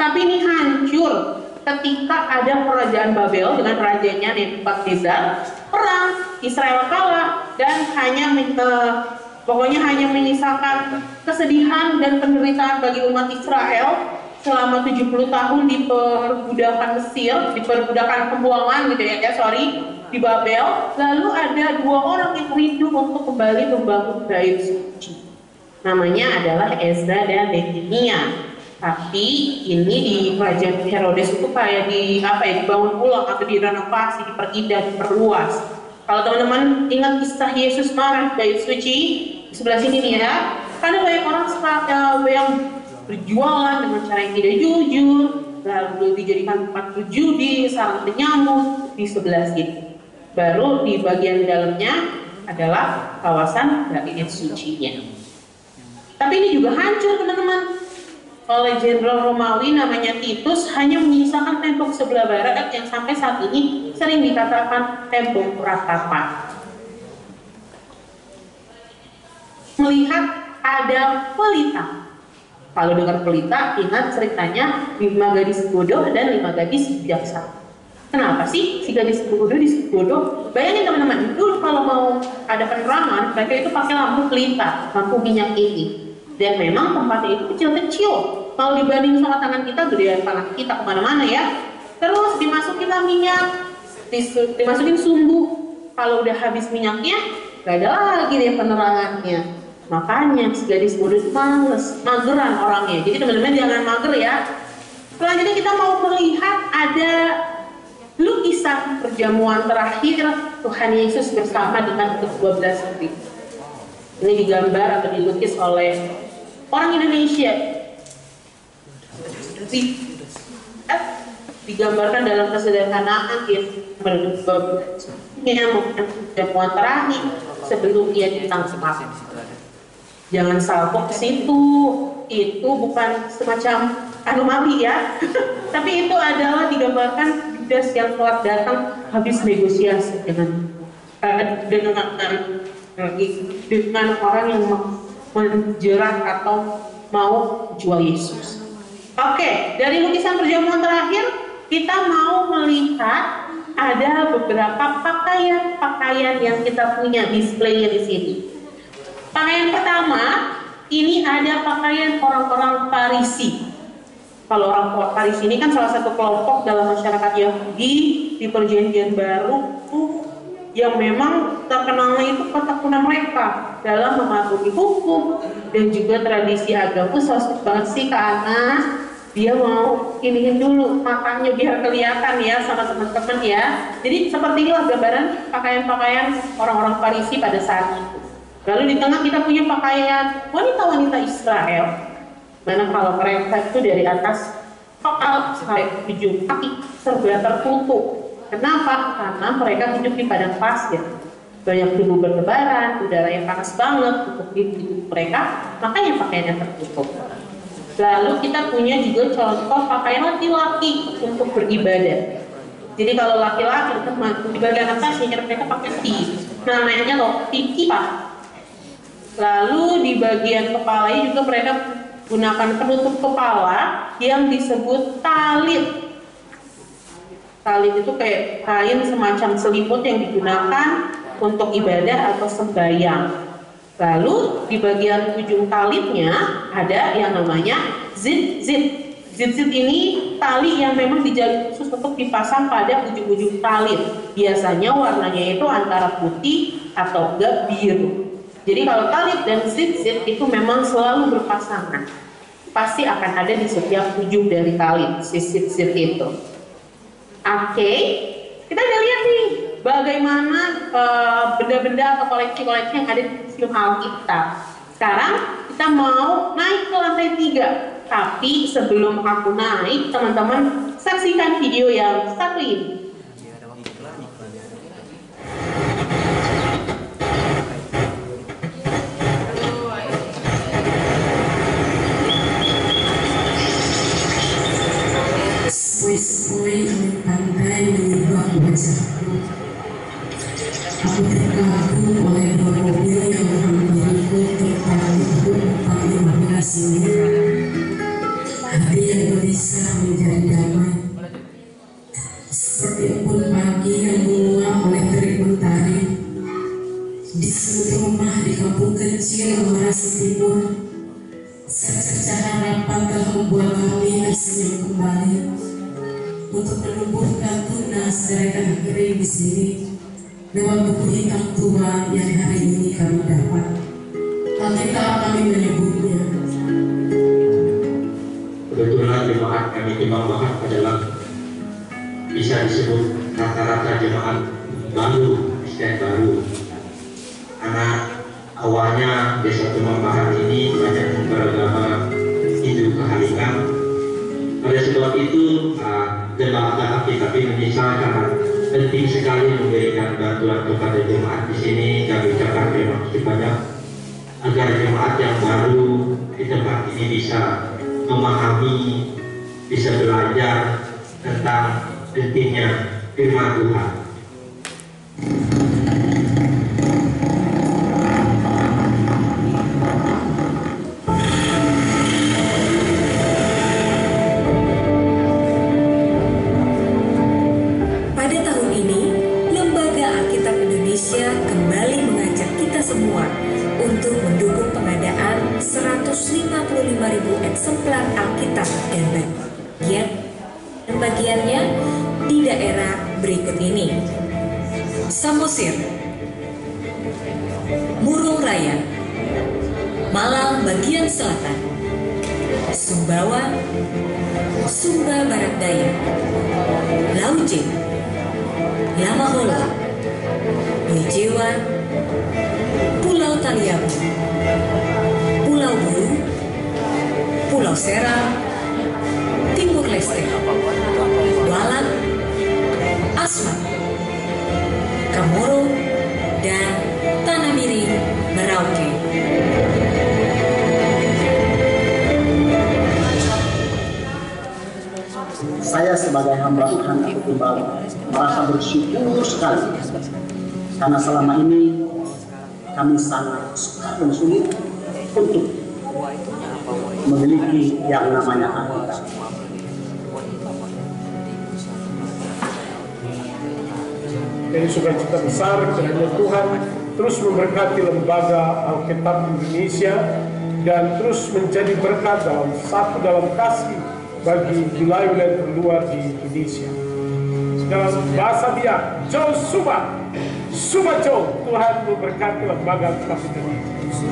Tapi ini hancur ketika ada kerajaan Babel dengan rajanya Nebukadnezar, perang, Israel kalah, dan pokoknya hanya menyisakan kesedihan dan penderitaan bagi umat Israel selama 70 tahun di perbudakan Mesir, di perbudakan pembuangan gitu ya, di Babel. Lalu ada dua orang yang rindu untuk kembali membangun bait suci. Namanya adalah Ezra dan Nehemia. Tapi ini di kerajaan Herodes itu kayak dibangun ulang atau direnovasi, diperindah, diperluas. Kalau teman-teman ingat kisah Yesus marah bait suci di sebelah sini nih ya, karena banyak orang yang berjualan dengan cara yang tidak jujur, lalu dijadikan tempat berjudi, sarang penyamuk di sebelah sini. Baru di bagian dalamnya adalah kawasan bait sucinya. Tapi ini juga hancur teman-teman. Oleh jenderal Romawi namanya Titus, hanya menyisakan tembok sebelah barat yang sampai saat ini sering dikatakan tembok ratapan. Melihat ada pelita. Kalau dengar pelita, ingat ceritanya 5 gadis bodoh dan 5 gadis bijaksana. Kenapa sih si gadis bodoh? Bayangin teman-teman, dulu kalau mau ada penerangan, mereka itu pakai lampu pelita, lampu minyak ini. Dan memang tempatnya itu kecil-kecil. Kalau dibanding sama tangan kita, gedean tangan kita kemana-mana ya. Terus dimasukin lah minyak, dimasukin sumbu. Kalau udah habis minyaknya, gak ada lagi deh penerangannya. Makanya si gadis bodoh itu mageran orangnya. Jadi teman-teman jangan mager ya. Selanjutnya kita mau melihat ada lukisan perjamuan terakhir Tuhan Yesus bersama dengan ke-12 murid. Ini digambar atau dilukis oleh orang Indonesia. Digambarkan dalam kesederhanaan perjamuan terakhir sebelum ia ditangkap. Jangan salpok ke situ, itu bukan semacam anomali ya. Tapi itu adalah digambarkan Judas yang telah datang habis negosiasi dengan orang yang menjerat atau mau jual Yesus. Oke, dari lukisan perjamuan terakhir kita mau melihat ada beberapa pakaian-pakaian yang kita punya display di sini. Pakaian pertama, ini ada pakaian orang-orang Farisi. Kalau orang Farisi ini kan salah satu kelompok dalam masyarakat Yahudi di Perjanjian Baru yang memang terkenalnya itu ketekunan mereka dalam mematuhi hukum dan juga tradisi agama. Sosok banget sih ke anak, dia mau iniin dulu matanya biar kelihatan ya sama teman-teman ya. Jadi seperti inilah gambaran pakaian-pakaian orang-orang Farisi pada saat itu. Lalu di tengah kita punya pakaian wanita-wanita Israel, mana kalau mereka itu dari atas kepala sampai ujung kaki serba tertutup. Kenapa? Karena mereka hidup di padang pasir, banyak tubuh berlebaran, udara yang panas banget untuk hidup mereka, makanya pakaiannya tertutup. Lalu kita punya juga contoh pakaian laki-laki untuk beribadah. Jadi kalau laki-laki di bagian atasnya mereka pakai namanya loh kippah. Lalu di bagian kepalanya juga mereka gunakan penutup kepala yang disebut talit. Talit itu kayak kain semacam selimut yang digunakan untuk ibadah atau sembahyang. Lalu di bagian ujung talitnya ada yang namanya zit-zit. Zit-zit ini tali yang memang dijalin khusus untuk dipasang pada ujung-ujung talit. Biasanya warnanya itu antara putih atau enggak biru. Jadi kalau talit dan zit-zit itu memang selalu berpasangan. Pasti akan ada di setiap ujung dari talit, si zit-zit itu. Oke, kita udah lihat nih bagaimana benda-benda atau koleksi-koleksi yang ada di Museum Alkitab. Sekarang kita mau naik ke lantai 3. Tapi sebelum aku naik, teman-teman saksikan video yang satu ini. Sepoi-sepoi pantai menyibak wajahku. Aku terkagum oleh dua mobil yang menghampiriku terpaling pun 15 ini. Hati yang gelisah menjadi damai. Seperti embun pagi yang menguap oleh terik mentari. Di sudut rumah di kampung kecil Merasi Timur, secercah harapan telah membuat kami tersenyum kembali. Untuk menumbuhkan tunas deretan kering di sini lewat buku hitam tua yang hari ini kami dapat. Alkitab kami menyebutnya. Kebetulan jemaat kami timbang bahas adalah bisa disebut rata-rata jemaat baru, Kristen baru. Karena awalnya desa Timbang Bahar ini banyak beragama Hindu Kehalikan. Oleh sebab itu, jemaat Alkitab Indonesia sangat penting sekali memberikan bantuan kepada jemaat di sini. Kami ucapkan terima kasih banyak agar jemaat yang baru di tempat ini bisa memahami, bisa belajar tentang pentingnya firman Tuhan. Kembali mengajak kita semua untuk mendukung pengadaan 155.000 eksemplar Alkitab dan bagiannya di daerah berikut ini: Samosir, Murung Raya, Malang bagian selatan, Sumbawa, Sumba Barat Daya, Lauje, Lamahola, Wijewa, Pulau Taliabu, Pulau Buru, Pulau Seram, Timur Leste, Walang, Asmat, Kamoro, dan Tanah Miring, Merauke. Saya sebagai hamba Tuhan atau gembala merasa bersyukur sekali karena selama ini kami sangat sukar dan sulit untuk memiliki yang namanya Alkitab. Jadi sukacita besar kiranya Tuhan terus memberkati lembaga Alkitab Indonesia dan terus menjadi berkat dalam kasih bagi wilayah-wilayah terluar di Indonesia. Dalam bahasa dia, Joe Suba Joe, Tuhan memberkati lembaga Alkitab Indonesia.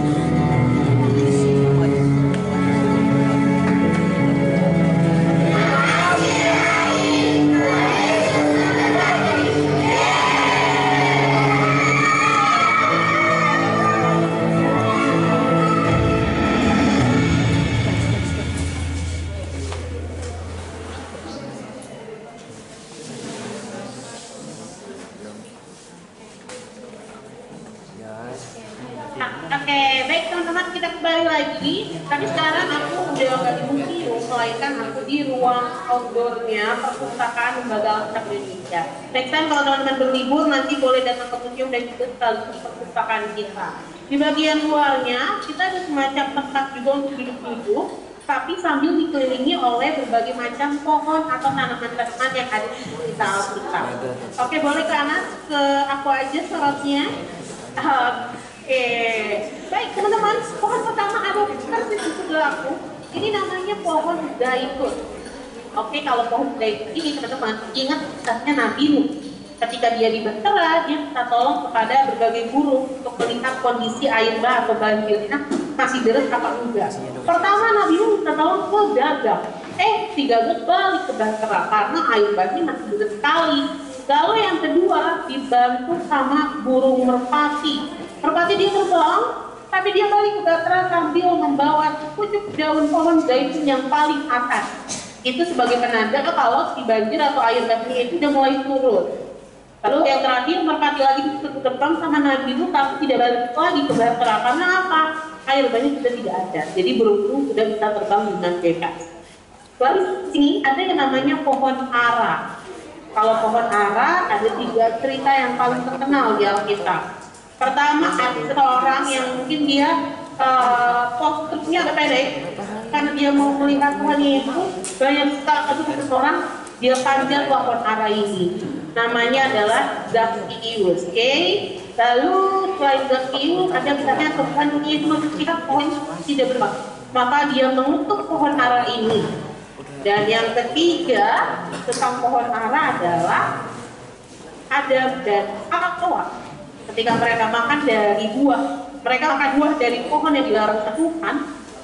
Oke, baik teman-teman, kita kembali lagi. Tapi sekarang aku udah nggak di museum, melainkan aku di ruang outdoornya Perpustakaan Lembaga Alkitab Indonesia. Next time kalau teman-teman berlibur, nanti boleh datang ke museum dan juga sekaligus perpustakaan kita. Di bagian luarnya, kita ada semacam tempat juga untuk duduk-duduk, tapi sambil dikelilingi oleh berbagai macam pohon atau tanaman-tanaman yang ada di sekitar Alkitab. Oke, boleh ke Anas, ke aku aja sorotnya. Oke, baik teman-teman, pohon pertama ada persis di sebelah aku. Ini namanya pohon zaitun. Oke, kalau pohon zaitun ini teman-teman ingat kisahnya Nabi Nuh. Ketika dia dibahtera, dia minta tolong kepada berbagai burung untuk melihat kondisi air bah atau banjirnya masih deras apa enggak. Pertama Nabi Nuh minta tolong ke gagak. Si gagak balik ke bahtera karena air bahnya masih deras sekali. Lalu yang kedua dibantu sama burung merpati. Merpati dia terbang, tapi dia balik ke bahtera sambil membawa pucuk daun pohon zaitun yang paling atas. Itu sebagai penanda kalau si banjir atau air bahnya itu udah mulai turun. Lalu yang terakhir merpati lagi terbang sama Nabi Nuh tapi tidak balik lagi ke bahtera. Karena apa? Air bahnya sudah tidak ada. Jadi burung-burung sudah bisa terbang dengan bebas. Lalu di sini ada yang namanya pohon ara. Kalau pohon ara ada 3 cerita yang paling terkenal di Alkitab. Pertama ada seorang yang mungkin dia posturnya agak pendek karena dia mau melihat Tuhan Yesus. Banyak sekali orang dia panjat pohon ara ini. Namanya adalah Zacchaeus. Lalu selain Zacchaeus ada misalnya Tuhan Yesus ketika pohon tidak berbuah, maka dia mengutuk pohon ara ini. Dan yang ketiga tentang pohon ara adalah Adam dan Hawa. Ketika mereka makan dari buah, mereka makan buah dari pohon yang dilarang Tuhan,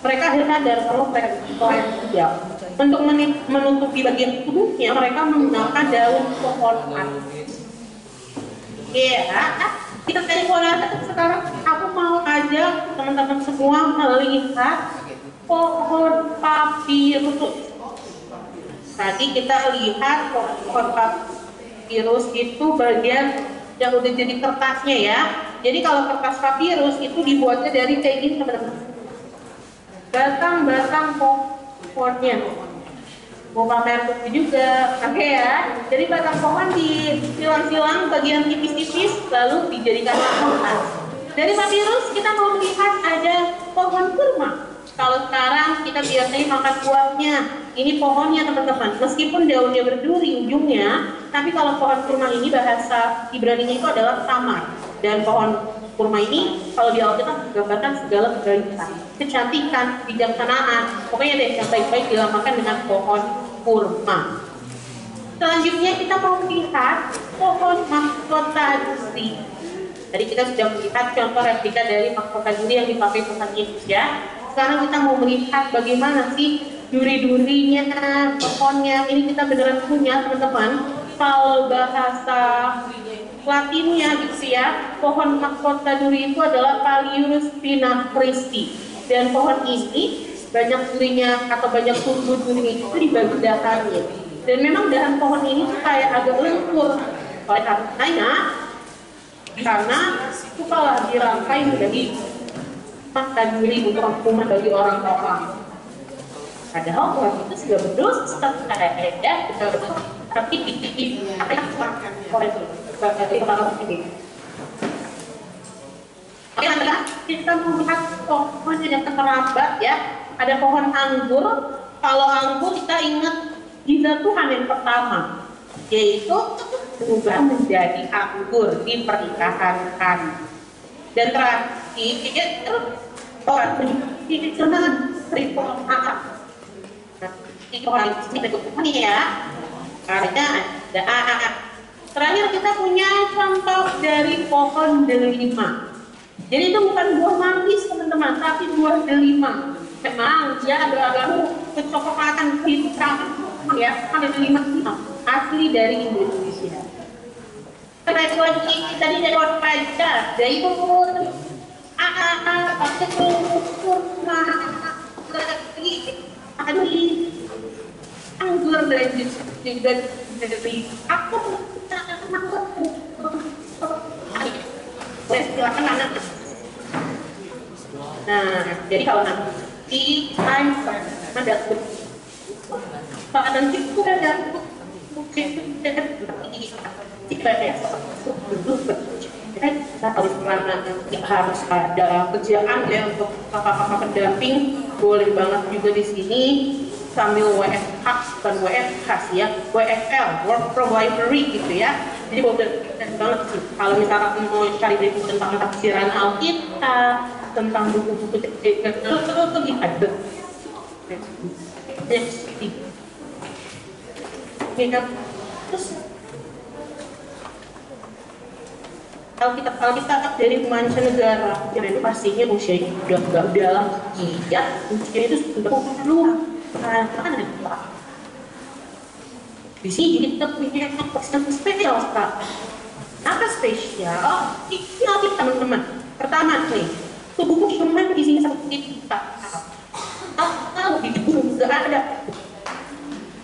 mereka sadar kalau mereka tidak. Untuk menutupi bagian tubuhnya, mereka menggunakan daun pohon ara. Kita dari pohon ara. Sekarang aku mau ajak teman-teman semua melihat pohon papirus. Tadi kita lihat pohon papirus itu bagian yang udah jadi kertasnya ya. Jadi kalau kertas papirus itu dibuatnya dari kayak gini teman-teman. Batang-batang pohonnya. Mau pamer juga, oke ya. Jadi batang pohon disilang-silang bagian tipis-tipis lalu dijadikan kertas. Dari papirus kita mau melihat ada pohon kurma. Kalau sekarang kita biasanya makan buahnya, ini pohonnya teman-teman. Meskipun daunnya berduri ujungnya, tapi kalau pohon kurma ini bahasa Ibrani itu adalah samar. Dan pohon kurma ini kalau di Alkitab menggambarkan segala kebaikan, kecantikan, kebijaksanaan. Pokoknya deh yang baik-baik dilambangkan dengan pohon kurma. Selanjutnya kita mau melihat pohon mahkota duri. Tadi kita sudah melihat contoh replika dari mahkota duri yang dipakai Tuhan Yesus ya. Sekarang kita mau melihat bagaimana sih duri-durinya, pohonnya. Ini kita beneran punya teman-teman. Kalau bahasa Latinnya gitu ya, pohon mahkota duri itu adalah Paliurus pina Christi. Dan pohon ini banyak durinya atau banyak tumbuh duri itu di bagian dahannya. Dan memang dahan pohon ini kayak agak lentur. Oleh karena itu kalau dirangkai menjadi mahkota duri untuk hukuman bagi orang-orang. Padahal orang itu sudah berdosa tapi Oke, kita melihat pohon yang kemerambat ya. Ada pohon anggur. Kalau anggur kita ingat Giza Tuhan yang pertama, yaitu berubah menjadi anggur di pernikahan Kana. Dan terakhir orang ini senang pohon anggur. Ini pohon ini ya. Karena ada terakhir kita punya contoh dari pohon delima. Jadi itu bukan buah manggis teman-teman, tapi buah delima. Memang dia ada kecoklatan hitam ya, ada delima asli dari Indonesia. Terus lagi tadi dari orang pajak, dari pohon anggur dan juga dari aku silakan anak. Nah, jadi kalau nanti ada nanti itu ada mungkin harus ada kerjaan ya untuk kakak-kakak pendamping, boleh banget juga di sini sambil WFH, bukan WFH sih ya, WFL, Work from Library gitu ya. Jadi boleh banget sih kalau misalkan mau cari buku tentang tafsiran Alkitab, tentang buku-buku itu ada. Terus Alkitab dari mancanegara, yang itu pastinya usianya udah dalam ya, usia itu sudah belum kan ada di sini kita punya sistem spesial Kak. Apa spesial? Oh, ini nanti teman-teman. Pertama nih, tubuhku cuma di sini seperti kita. Tahu di tubuh nggak ada.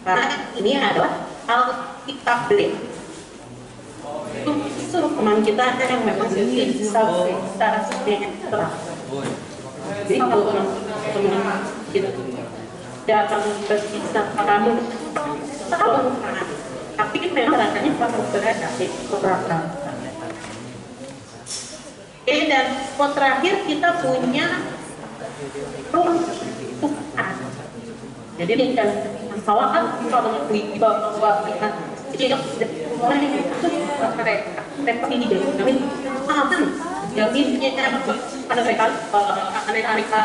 Karena ini adalah Alkitab Blend. Itu suruh teman kita yang memang bisa secara sejahtera. Jadi kalau teman-teman kita datang ke kita kamu tahu, tapi memang rasanya kamu berada di neraka. Oke, dan spot terakhir kita punya ruang Tuhan. Jadi ini kan bahwa kan kalau di bawah kita jadi mulai itu repot ini dari kami aman jaminnya ada mereka aneka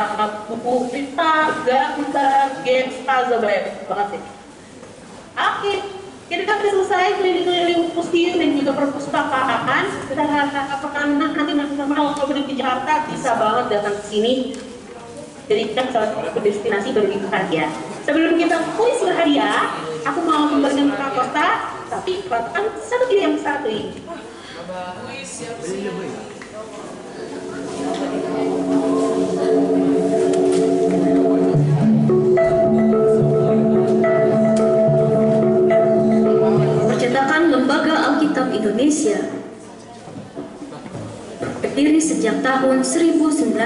buku cerita gambar games puzzle banget sih. Oke, kita sudah selesai keliling-keliling museum dan juga perpustakaan. Kita harapkan nanti kalau di Jakarta bisa banget datang ke sini. Jadi kita salah satu destinasi berliburan ya. Sebelum kita kuis berhadiah, aku mau memberikan Kak Costa, tapi kan satu dia yang satu ini. Percetakan Lembaga Alkitab Indonesia berdiri sejak tahun 1966.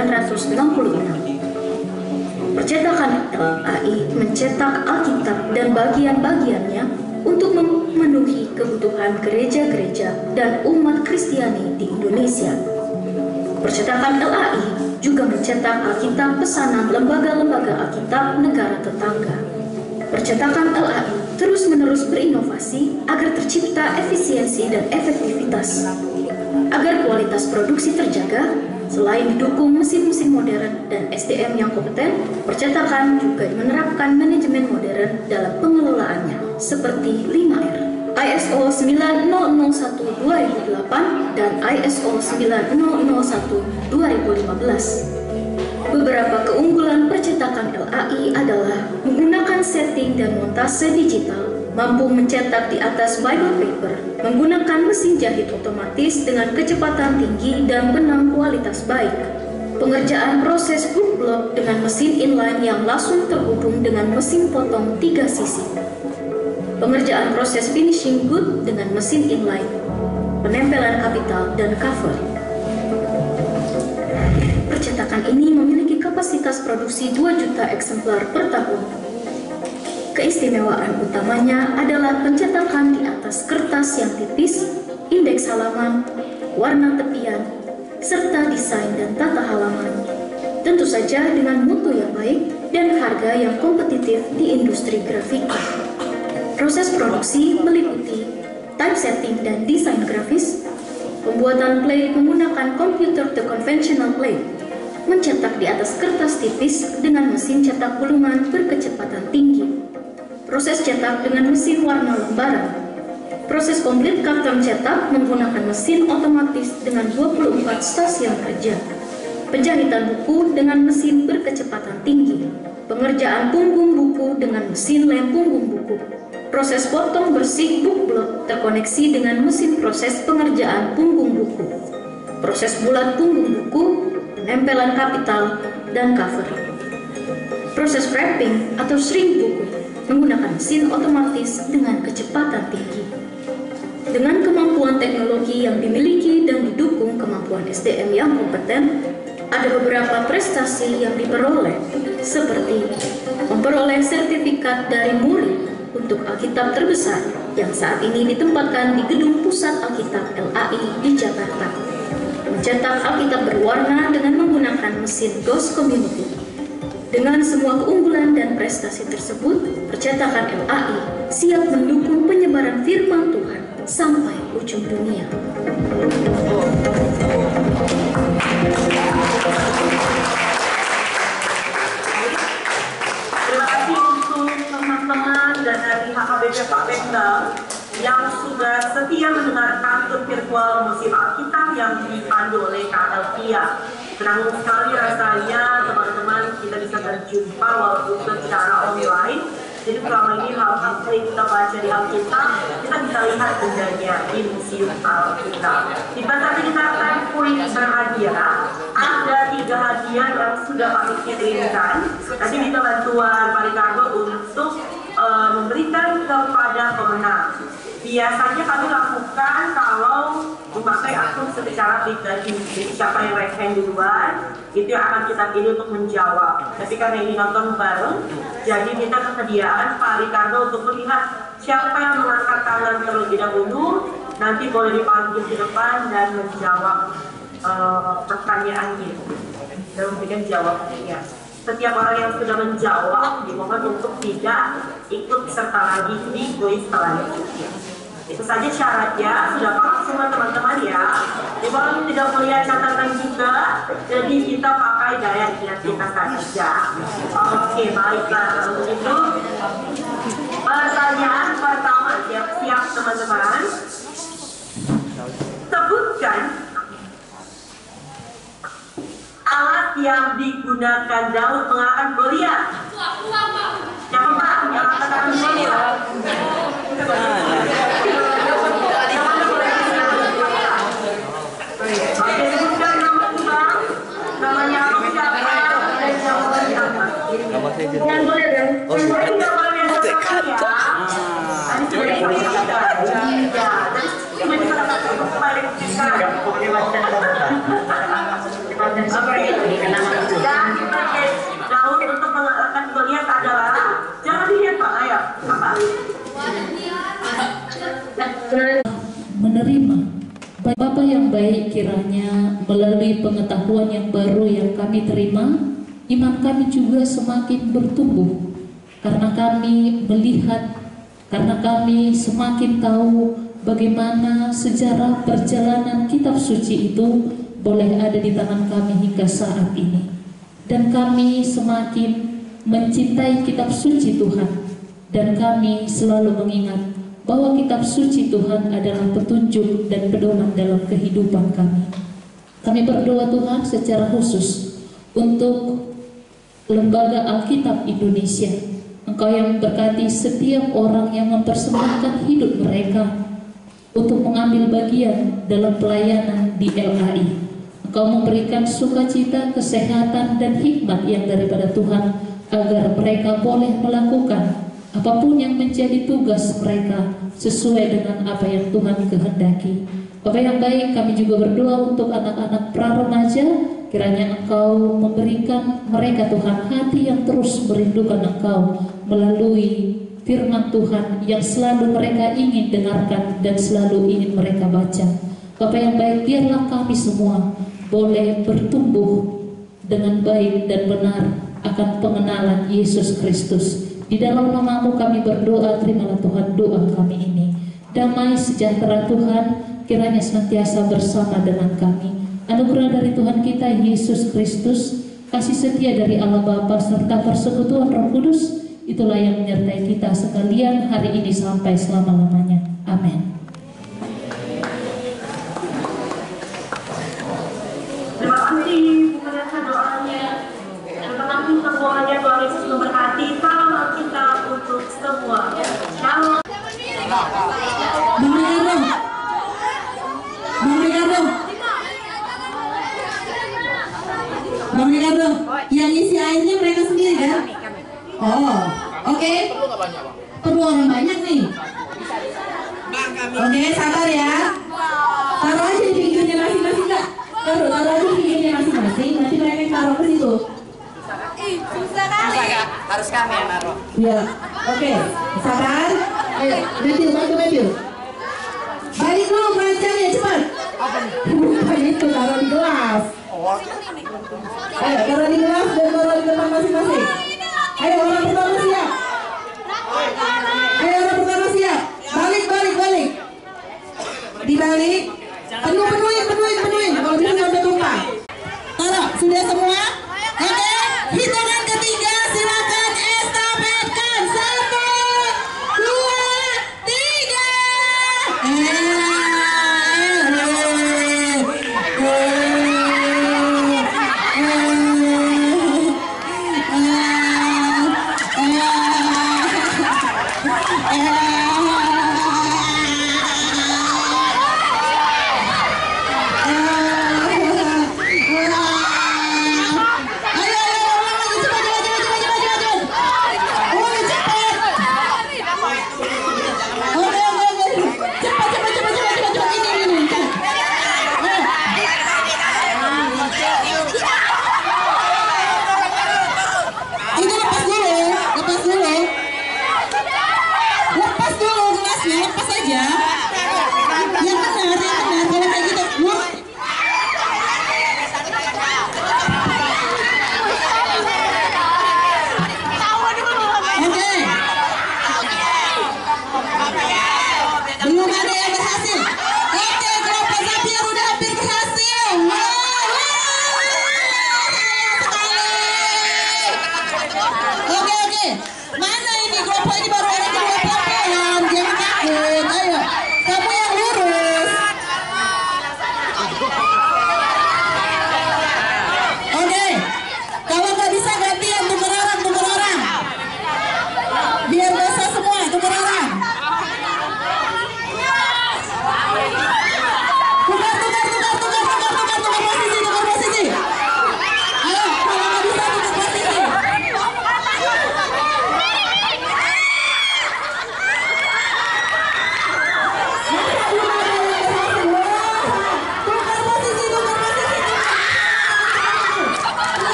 Percetakan LAI mencetak Alkitab dan bagian-bagiannya untuk memenuhi kebutuhan gereja-gereja dan umat Kristiani di Indonesia. Percetakan LAI juga mencetak Alkitab pesanan lembaga-lembaga Alkitab negara tetangga. Percetakan LAI terus-menerus berinovasi agar tercipta efisiensi dan efektivitas. Agar kualitas produksi terjaga, selain didukung mesin-mesin modern dan SDM yang kompeten, percetakan juga menerapkan manajemen modern dalam pengelolaannya, seperti 5R, ISO 9001-2008 dan ISO 9001-2015. Beberapa keunggulan percetakan LAI adalah menggunakan setting dan montase digital, mampu mencetak di atas Bible paper, menggunakan mesin jahit otomatis dengan kecepatan tinggi dan benang kualitas baik, pengerjaan proses book block dengan mesin inline yang langsung terhubung dengan mesin potong 3 sisi, pengerjaan proses finishing good dengan mesin inline, penempelan kapital dan cover. Percetakan ini memiliki kapasitas produksi 2 juta eksemplar per tahun. Keistimewaan utamanya adalah pencetakan di atas kertas yang tipis, indeks halaman, warna tepian, serta desain dan tata halaman. Tentu saja dengan mutu yang baik dan harga yang kompetitif di industri grafik. Proses produksi meliputi typesetting dan desain grafis, pembuatan plate menggunakan computer to conventional plate, mencetak di atas kertas tipis dengan mesin cetak gulungan berkecepatan tinggi, proses cetak dengan mesin warna lembaran, proses komplit karton cetak menggunakan mesin otomatis dengan 24 stasiun kerja, penjahitan buku dengan mesin berkecepatan tinggi, pengerjaan punggung buku dengan mesin lem punggung buku, proses potong bersih bookblok terkoneksi dengan mesin proses pengerjaan punggung buku, proses bulat punggung buku, penempelan kapital, dan cover. Proses wrapping atau shrink buku menggunakan mesin otomatis dengan kecepatan tinggi. Dengan kemampuan teknologi yang dimiliki dan didukung kemampuan SDM yang kompeten, ada beberapa prestasi yang diperoleh, seperti memperoleh sertifikat dari MURI untuk Alkitab terbesar yang saat ini ditempatkan di Gedung Pusat Alkitab LAI di Jakarta, mencetak Alkitab berwarna dengan menggunakan mesin Ghost Community. Dengan semua keunggulan dan prestasi tersebut, percetakan LAI siap mendukung penyebaran firman Tuhan sampai ujung dunia. Terima kasih untuk teman-teman dan dari HKBP Pak Bendel yang sudah setia mendengarkan tur virtual musim Alkitab yang dipandu oleh Kak Elvia. Senang sekali rasanya teman-teman kita bisa berjumpa walaupun secara online. Jadi selama ini hal-hal yang kita baca di Alkitab kita bisa lihat bundanya di museum Alkitab. Tiba saat kita akan kuis berhadiah. Ada 3 hadiah yang sudah kami kirimkan. Nanti minta bantuan Pak Ricardo untuk memberikan kepada pemenang. Biasanya kami lakukan kalau memakai akun secara pribadi. Jadi siapa yang raise hand duluan, itu yang akan kita pilih untuk menjawab. Tapi karena ini nonton bareng, jadi kita kesediaan Pak Ricardo untuk melihat siapa yang mengangkat tangan terlebih dahulu, nanti boleh dipanggil di depan dan menjawab pertanyaan itu dan memberikan jawabannya. Setiap orang yang sudah menjawab dimohon untuk tidak ikut serta lagi di kuis selanjutnya. Itu saja syaratnya, sudah paham semua teman-teman ya. Dimohon tidak melihat catatan juga, jadi kita pakai daya ingat kita saja. Oke, baiklah. Kalau begitu, pertanyaan pertama, siap-siap teman-teman. Sebutkan alat yang digunakan Daud mengalahkan Goliat. Siapa Pak yang mengatakan Goliat? Oke, sebutkan nama Bang. Namanya apa, siapa, dan jawabannya apa? Yang boleh dong. Yang boleh tidak boleh yang satu ya. Tadi sudah disampaikan. Ya, tadi sudah disampaikan kembali ke sekarang. Dan sebagai Daud untuk mengalahkan Goliat adalah, jangan dilihat Pak, ayo apa? Menerima Bapak yang baik, kiranya melalui pengetahuan yang baru yang kami terima, iman kami juga semakin bertumbuh karena kami melihat, karena kami semakin tahu bagaimana sejarah perjalanan kitab suci itu boleh ada di tangan kami hingga saat ini, dan kami semakin mencintai kitab suci Tuhan, dan kami selalu mengingat bahwa kitab suci Tuhan adalah petunjuk dan pedoman dalam kehidupan kami. Kami berdoa Tuhan secara khusus untuk Lembaga Alkitab Indonesia. Engkau yang memberkati setiap orang yang mempersembahkan hidup mereka untuk mengambil bagian dalam pelayanan di LAI. Engkau memberikan sukacita, kesehatan, dan hikmat yang daripada Tuhan agar mereka boleh melakukan apapun yang menjadi tugas mereka sesuai dengan apa yang Tuhan kehendaki. Bapak yang baik, kami juga berdoa untuk anak-anak pra-remaja, kiranya Engkau memberikan mereka Tuhan hati yang terus merindukan Engkau melalui firman Tuhan yang selalu mereka ingin dengarkan dan selalu ingin mereka baca. Bapak yang baik, biarlah kami semua boleh bertumbuh dengan baik dan benar akan pengenalan Yesus Kristus. Di dalam nama-Mu kami berdoa, terimalah Tuhan doa kami ini. Damai sejahtera Tuhan kiranya senantiasa bersama dengan kami. Anugerah dari Tuhan kita Yesus Kristus, kasih setia dari Allah Bapa serta persekutuan Roh Kudus, itulah yang menyertai kita sekalian hari ini sampai selama-lamanya. Amin. Terima kasih pemirsa doanya. Terima kasih semuanya, Tuhan Yesus memberkati. Salam Alkitab untuk semua. Shalom. Bang Ricardo, yang isi airnya mereka sendiri kan? Oh, oke. Perlu orang banyak nih. Oke, sabar ya. Taruh aja di pinggirnya masing-masing, Kak. Taruh aja di pinggirnya masing-masing. Nanti mereka yang taruh ke situ. Susah kali. Harus kami yang naruh. Iya, oke. Sabar. Ayo, Matthew. Balik dulu belajarnya, cepat. Bukan itu, taruh di gelas. Ayo, taruh di gelas dan taruh di depan masing-masing. Ayo, orang pertama siap. Balik. Dibalik. Penuhin. Kalau bisa sampai tumpah. Taruh, sudah semua? Oke, hitungan ketiga silakan estafetkan. 1, 2, 3.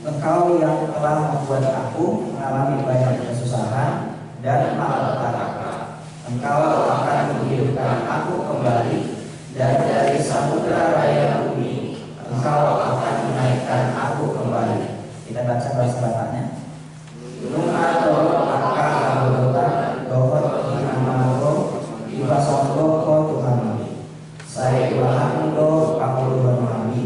Engkau yang telah membuat aku mengalami banyak kesusahan dan malapetaka. Engkau akan menghidupkan aku kembali, dan dari samudera raya bumi Engkau akan menaikkan aku kembali. Kita baca bahasa Bapaknya. Nungato aka abodota dohot hinamaro ibasongko Tuhan kami. Saya Tuhan undo pakuluhan kami.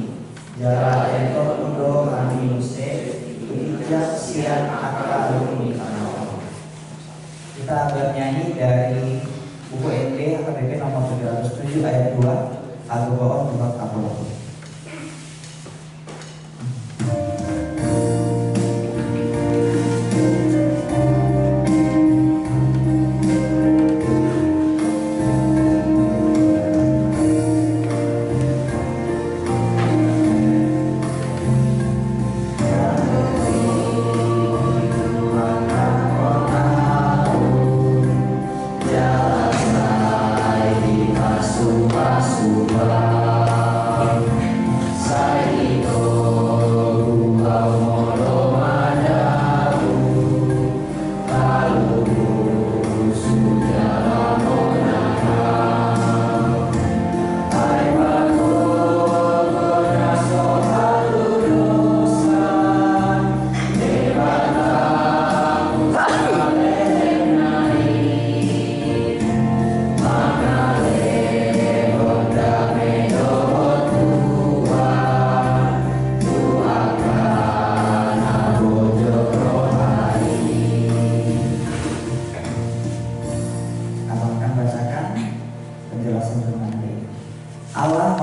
Jara entok undo kami muse ijak sian aka alumni kanal. Kita bernyanyi dari buku ND AKBP nomor 707 ayat 2 lagu bohong buat Apollo. Subah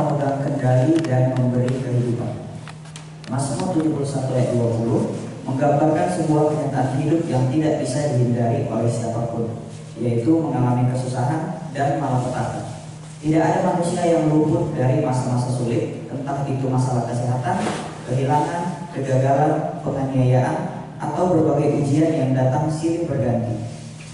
memegang kendali dan memberi kehidupan. Mazmur 71 ayat 20 menggambarkan sebuah kenyataan hidup yang tidak bisa dihindari oleh siapapun, yaitu mengalami kesusahan dan malapetaka. Tidak ada manusia yang luput dari masa-masa sulit, entah itu masalah kesehatan, kehilangan, kegagalan, penganiayaan, atau berbagai ujian yang datang silih berganti.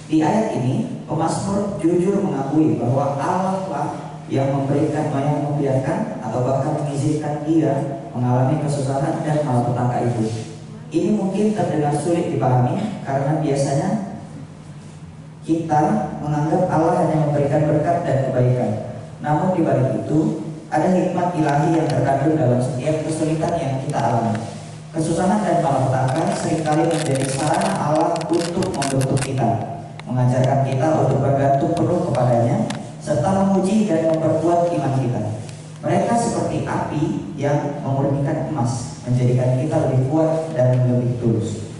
Di ayat ini, pemazmur jujur mengakui bahwa Allah lah yang membiarkan atau bahkan mengizinkan dia mengalami kesusahan dan malapetaka itu. Ini mungkin terdengar sulit dipahami karena biasanya kita menganggap Allah hanya memberikan berkat dan kebaikan. Namun di balik itu ada hikmat ilahi yang terkandung dalam setiap kesulitan yang kita alami. Kesusahan dan malapetaka seringkali menjadi sarana Allah untuk membentuk kita, mengajarkan kita untuk bergantung penuh kepadanya, serta menguji dan memperkuat iman kita. Mereka seperti api yang memurnikan emas, menjadikan kita lebih kuat dan lebih tulus.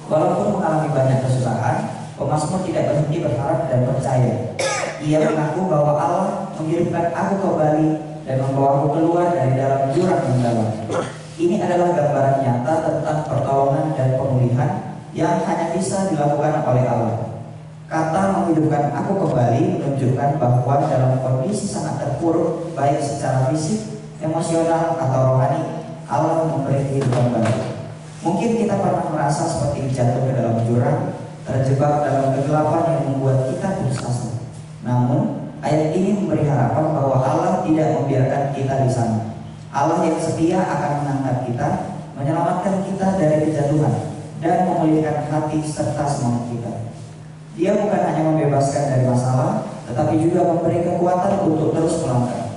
Walaupun mengalami banyak kesusahan, pemazmur tidak berhenti berharap dan percaya. Ia mengaku bahwa Allah mengirimkan aku kembali dan membawaku keluar dari dalam jurang yang dalam. Ini adalah gambaran nyata tentang pertolongan dan pemulihan yang hanya bisa dilakukan oleh Allah. Kata menghidupkan aku kembali menunjukkan bahwa dalam kondisi sangat terpuruk, baik secara fisik, emosional, atau rohani, Allah memberi kehidupan baru. Mungkin kita pernah merasa seperti jatuh ke dalam jurang, terjebak dalam kegelapan yang membuat kita putus asa. Namun, ayat ini memberi harapan bahwa Allah tidak membiarkan kita di sana. Allah yang setia akan mengangkat kita, menyelamatkan kita dari kejatuhan, dan memulihkan hati serta semangat kita. Dia bukan hanya membebaskan dari masalah, tetapi juga memberi kekuatan untuk terus melangkah.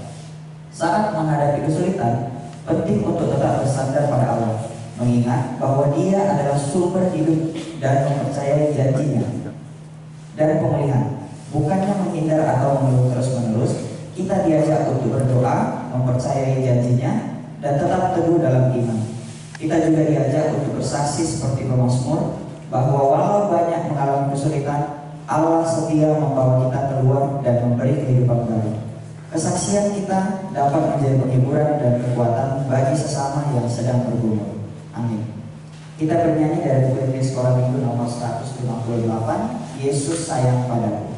Saat menghadapi kesulitan, penting untuk tetap bersandar pada Allah, mengingat bahwa Dia adalah sumber hidup dan mempercayai janjinya dan pemulihan. Bukannya menghindar atau mengeluh terus-menerus, kita diajak untuk berdoa, mempercayai janjinya, dan tetap teguh dalam iman. Kita juga diajak untuk bersaksi seperti pemazmur, bahwa walau banyak mengalami kesulitan, Allah setia membawa kita keluar dan memberi kehidupan baru. Kesaksian kita dapat menjadi penghiburan dan kekuatan bagi sesama yang sedang bergumul. Amin. Kita bernyanyi dari buku Sekolah Minggu nomor 158, Yesus sayang padaku.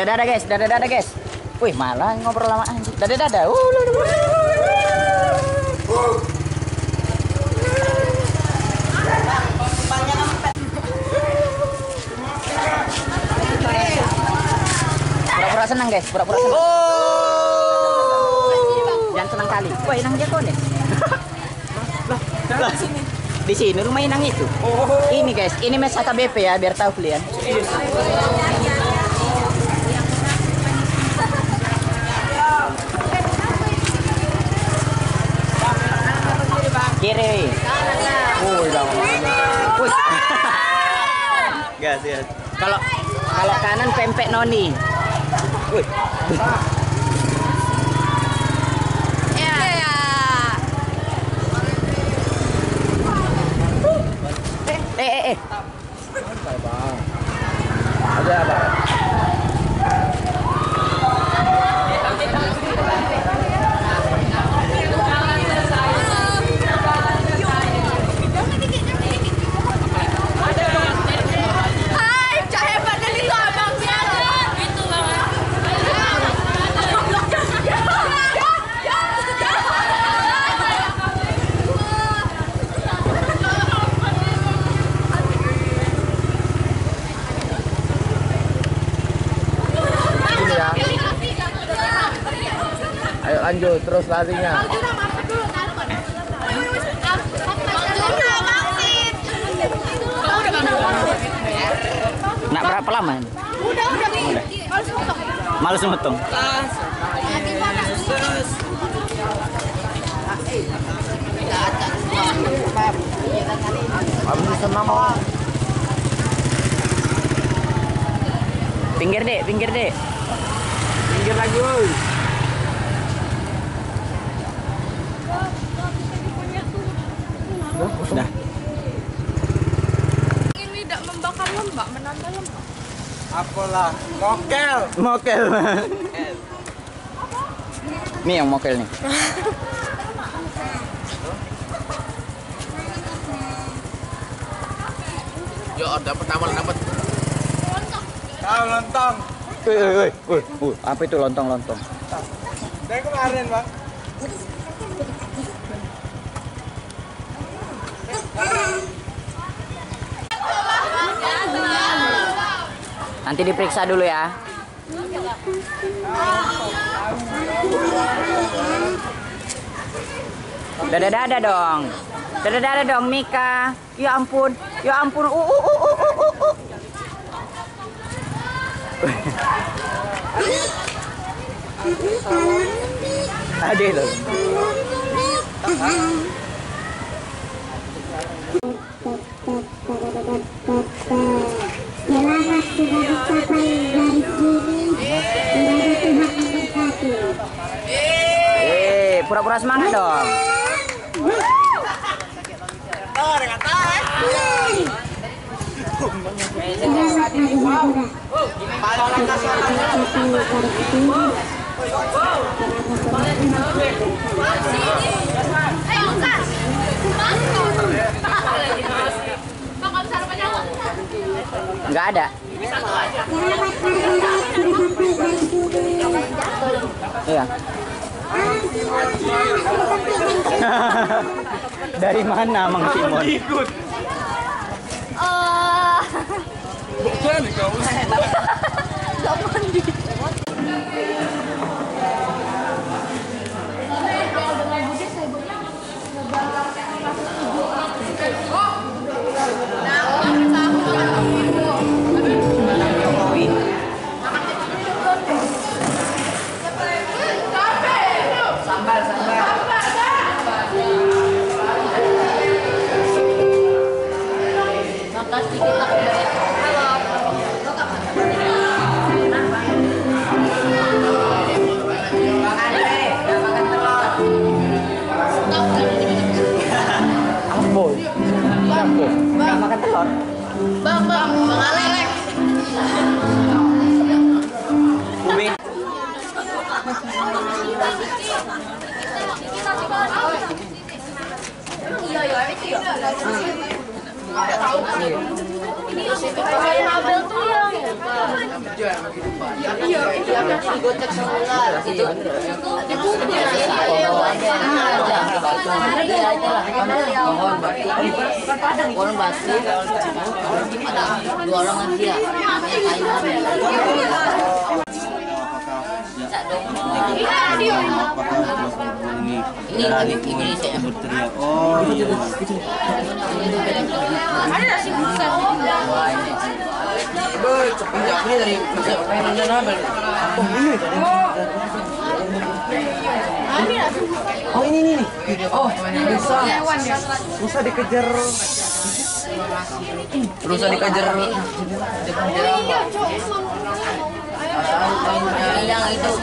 Dadah guys, dadah guys. Wih, malah ngobrol lama anjing. Dadah. Pura-pura senang guys, pura-pura senang. Jangan senang kali. Wah, inang dia kok nih. Di sini rumah inang itu. Ini guys, ini mes AKBP ya, biar tahu kalian. Kiri. Gas. Kalau kanan pempek noni. Wih. Ada apa? Ayo lanjut terus larinya. Nak berapa lama ini? Udah. Males motong. Pinggir dek. Pinggir lagi, woi. Sudah. Ini tidak membakar lemak, menambah lemak. Apalah, mokel. Nih yang mokel nih. Yo, dapat. Tahu lontong. Wih, apa itu lontong? Dari kemarin, Bang. Nanti diperiksa dulu ya. Dadah dong. Dadah dong Mika. Ya ampun. Ada itu. Selamat sudah dicapai garis finish. Semoga Tuhan memberkati. Pura-pura semangat dong. Nggak ada. Iya. Dari mana Mang Simon? Ikut. Bukan kau. Gak mandi. Nggak makan telur. Bang Alek. Umi. Ini Abel tuh yang Orang batu, ada 2 orang lagi ya. Ini Indonesia yang berteriak. Oh iya. Ada nasi bukan? Ini dari Oh ini. Oh Musa dikejar. Berusaha dikejar. Yang itu.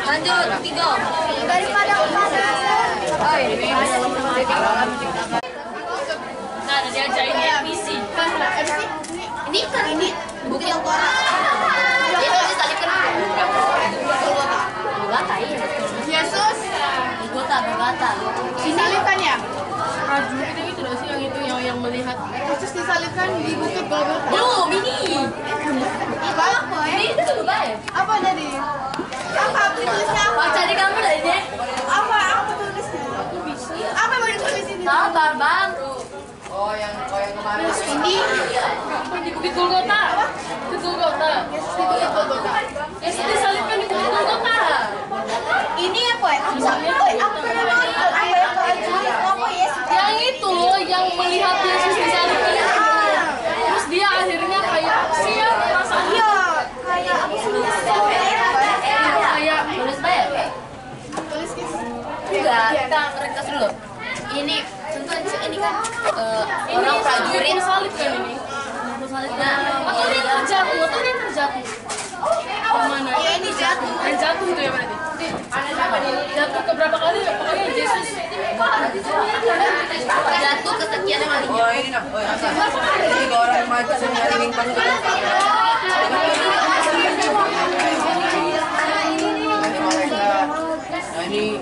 Lanjut, 3 daripada nah, diajarin FPC. Ini kan ini bukti yang koran. Itu disalipkan. Gogata ini. Yesus. Gogata. Disalibkan ya? Prajurit itu loh sih yang melihat Yesus disalibkan di bukit Golgota. Belum ini. Apa? Ini itu baik. Apa jadi? Apa tulisnya apa? Baca di kamu lah ini. Apa tulisnya? Aku bisa. Apa yang mau ditulis ini? Sabar bang. Oh yang kemarin ini Di bukit Golgota. Di Golgota. Yesus di bukit Golgota. Yesus disalibkan di bukit Golgota. Ini apa ya? Yang itu loh yang melihat Yesus disalibkan. Terus dia akhirnya kayak siap rasanya. Iya, kayak aku kayak tulis bayar. tulis gitu. Enggak, kita ringkas dulu. Ini contoh ini kan orang prajurit salib kan ini. Nah, motornya terjatuh. Kemana? Ya ini jatuh. Yang jatuh itu ya berarti. Jatuh ke berapa kali? Pokoknya Yesus jatuh kesekian kalinya. Oh ini nah. Oh ini 3 orang yang maju nyari lingkungan. Ini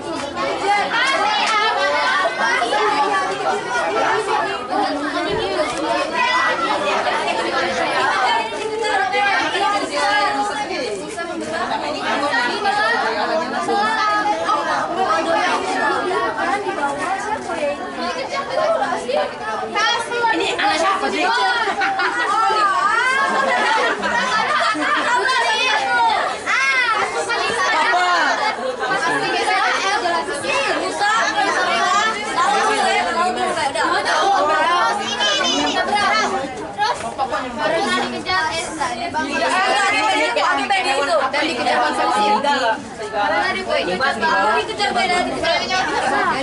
ini anak siapa sih?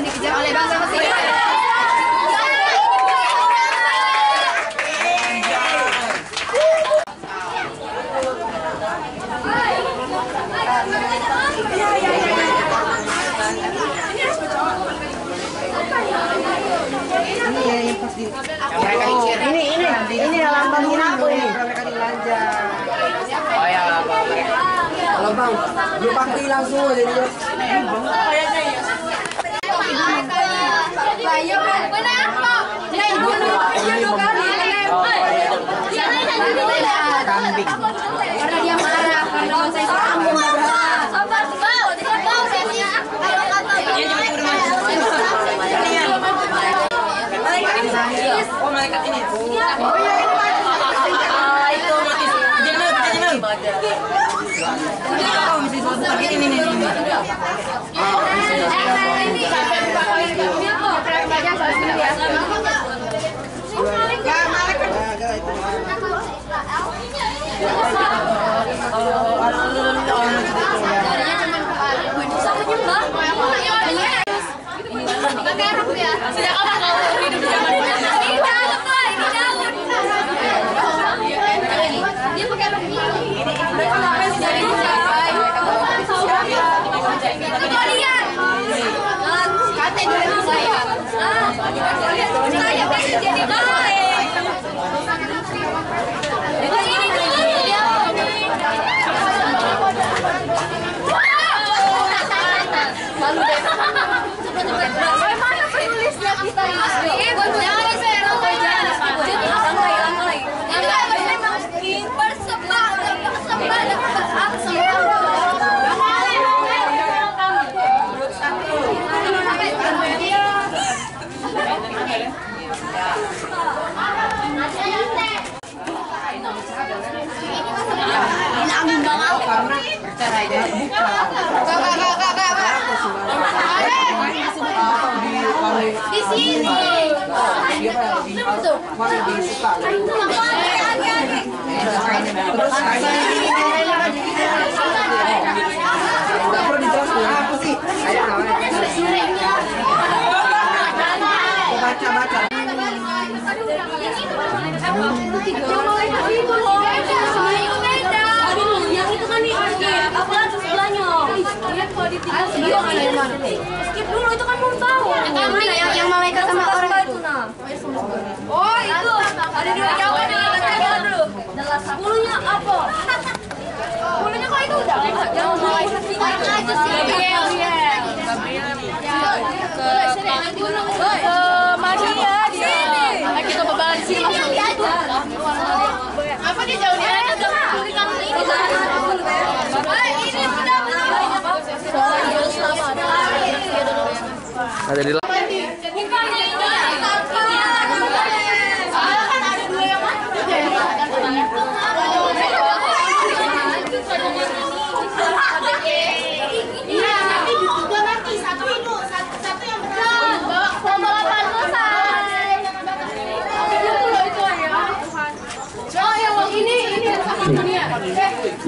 Dikejar oleh bangsa Mesir. Ini lambangin aku ini. Mereka belanja. Oh ya, kalau bang, lu pakai langsung aja dia. Kayaknya ya. Saya benar kok. Saya dulu kali. Kambing. Karena dia marah, karena saya sambung. Sabar, Oh malaikat ini. itu mati. Skip dulu, itu kan belum tahu. Yang malaikat sama orang itu. Oh itu, ada dua jawaban dulu. 10-nya apa? 10-nya kok itu udah? Jangan malaikat aja sih. Ke Maria dia. Kita berbalik di sini langsung. Apa dia jauh dia? Ada di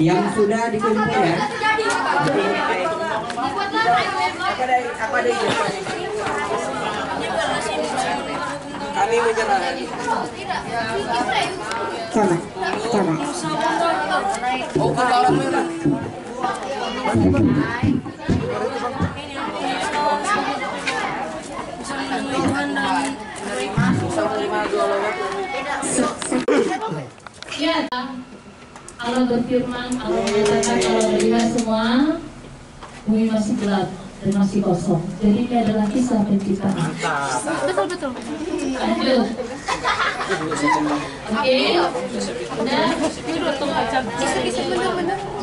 yang sudah dikumpul ya. Apa ada ide? Kami menyerah. Coba. Oh, kalau merah. Ya, Allah berfirman, Allah mengatakan kalau melihat semua bumi masih gelap dan masih kosong. Jadi ini adalah kisah penciptaan. Betul. Lanjut. Oke.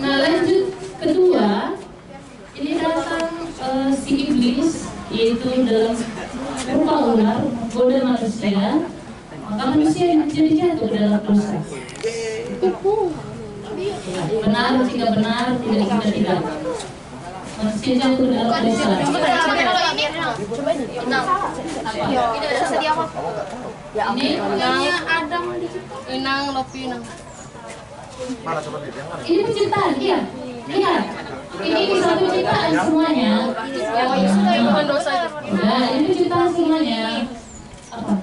Nah, lanjut kedua, ini datang si iblis, yaitu dalam rupa ular menggoda manusia, maka manusia jadi jatuh dalam dosa. Benar jika benar, tidak. Manusia jatuh dalam dosa. Ini Adam, Inang, Lopi, Inang. Ini penciptaan, iya. Lihat, ini kisah penciptaan semuanya. Bukan dosa. Nah, ini penciptaan semuanya. Apa?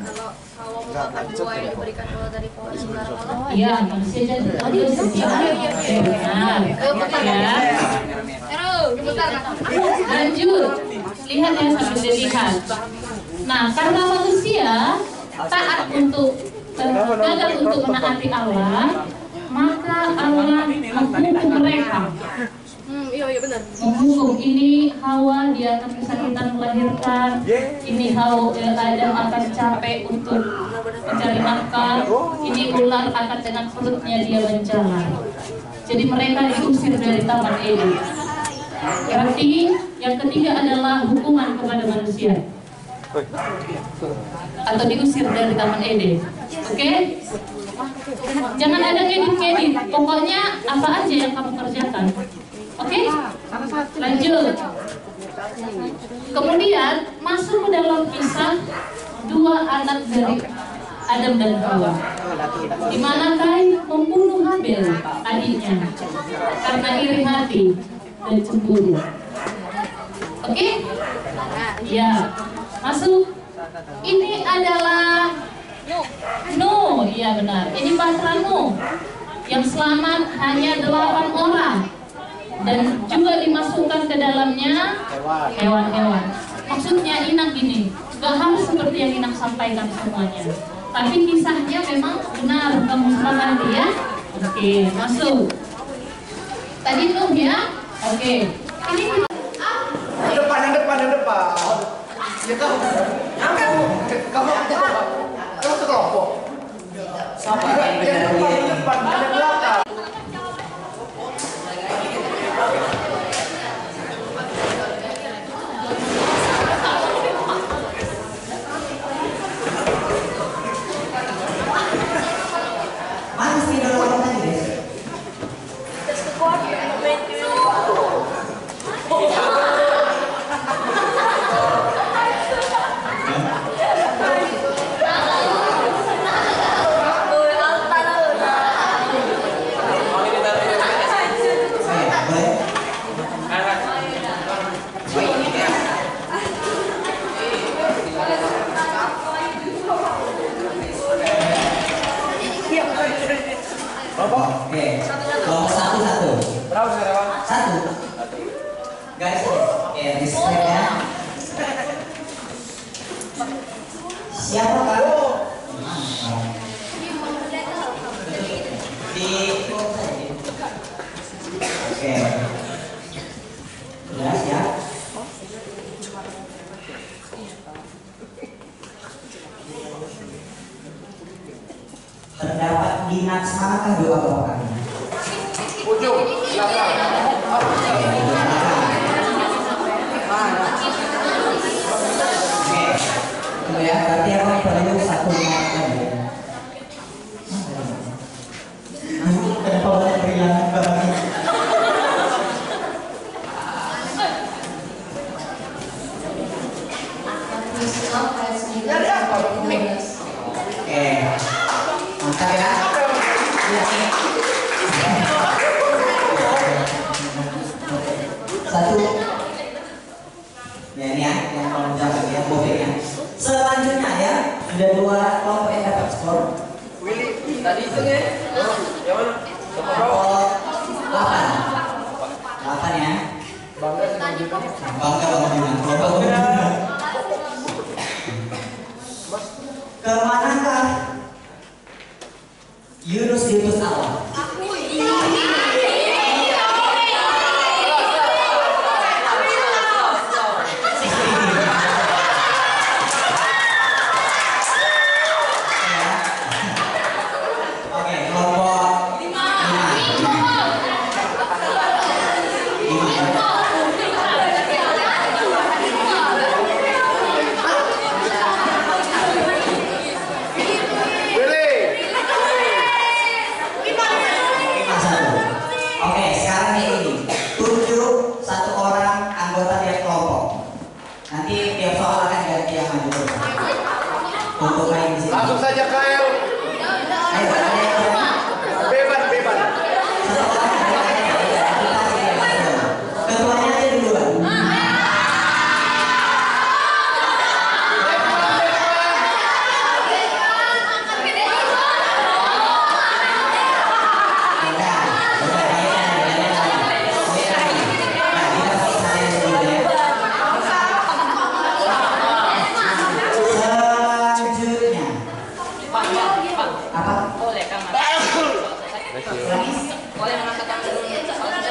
Buah yang diberikan Allah dari pohon sembarang Allah. Iya, manusia jatuh dalam dosa. Benar. Lanjut, lihat yang sambil dilihat. Nah, karena manusia taat untuk gagal untuk menaati Allah, maka Allah menghukum mereka. Iya benar. Menghukum ini Hawa, dia akan kesakitan melahirkan. Ini Adam akan capek untuk mencari nafkah. Ini ular akan dengan perutnya dia berjalan. Jadi mereka diusir dari Taman Eden. Berarti yang ketiga adalah hukuman kepada manusia atau diusir dari Taman Eden. Oke? Jangan ada ngedit. Pokoknya apa aja yang kamu kerjakan. Oke? Lanjut. Kemudian masuk ke dalam kisah dua anak dari Adam dan Hawa, di mana Kain membunuh Habel adiknya karena iri hati dan cemburu. Oke? Ya, masuk. Ini adalah Nuh, iya benar. Ini bahtera Nuh yang selamat hanya 8 orang dan juga dimasukkan ke dalamnya hewan-hewan. Maksudnya Inang gini, gak harus seperti yang Inang sampaikan semuanya, tapi kisahnya memang benar, kamu sepakati ya. Oke, masuk. Tadi Nuh ya. Oke. Ini depan. Ya kamu sekelompok. Sampai depan, belakang. Oke, kelompok satu. Berapa sekarang? Satu. Guys, oke, respect ya. Siapa kan? Oke. Jelas ya. Terdapat di naskah dua bapaknya. Ujung, belakang. Oke, tunggu ya. Berarti aku perlu satu naskah ya. Kenapa banyak kehilangan barangnya? Oke. Mantap ya. Satu. Ya ini ya, yang mau menjawab ya, bobeknya. Selanjutnya ya, sudah dua kelompok yang dapat skor. Willy, tadi itu ya? Yang mana? Kelompok 8 ya. Bangga dengan kelompok. Kemanakah Yunus diutus Allah? Oke, kelompok 5. Oke, sekarang ini tunjuk satu orang anggota tiap kelompok. Nanti tiap soal akan ganti yang maju terus. Untuk main di sini. Langsung saja Kael. Ayo, Beban. ketuanya aja duluan.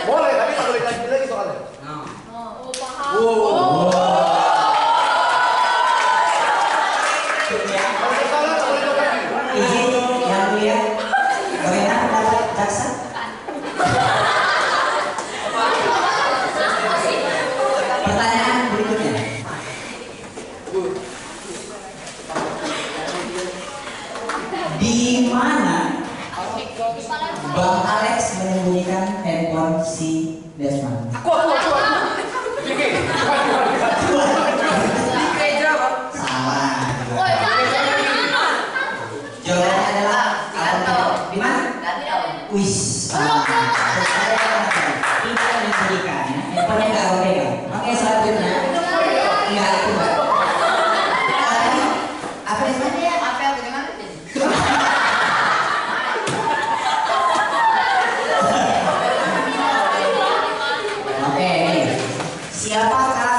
Boleh, tapi tak boleh lanjut lagi soalnya. Izin yang mulia, bagaimana pendapat jaksa? Pertanyaan berikutnya. Di mana Bang Alex menyembunyikan handphone si Desmond? Aku. Siapakah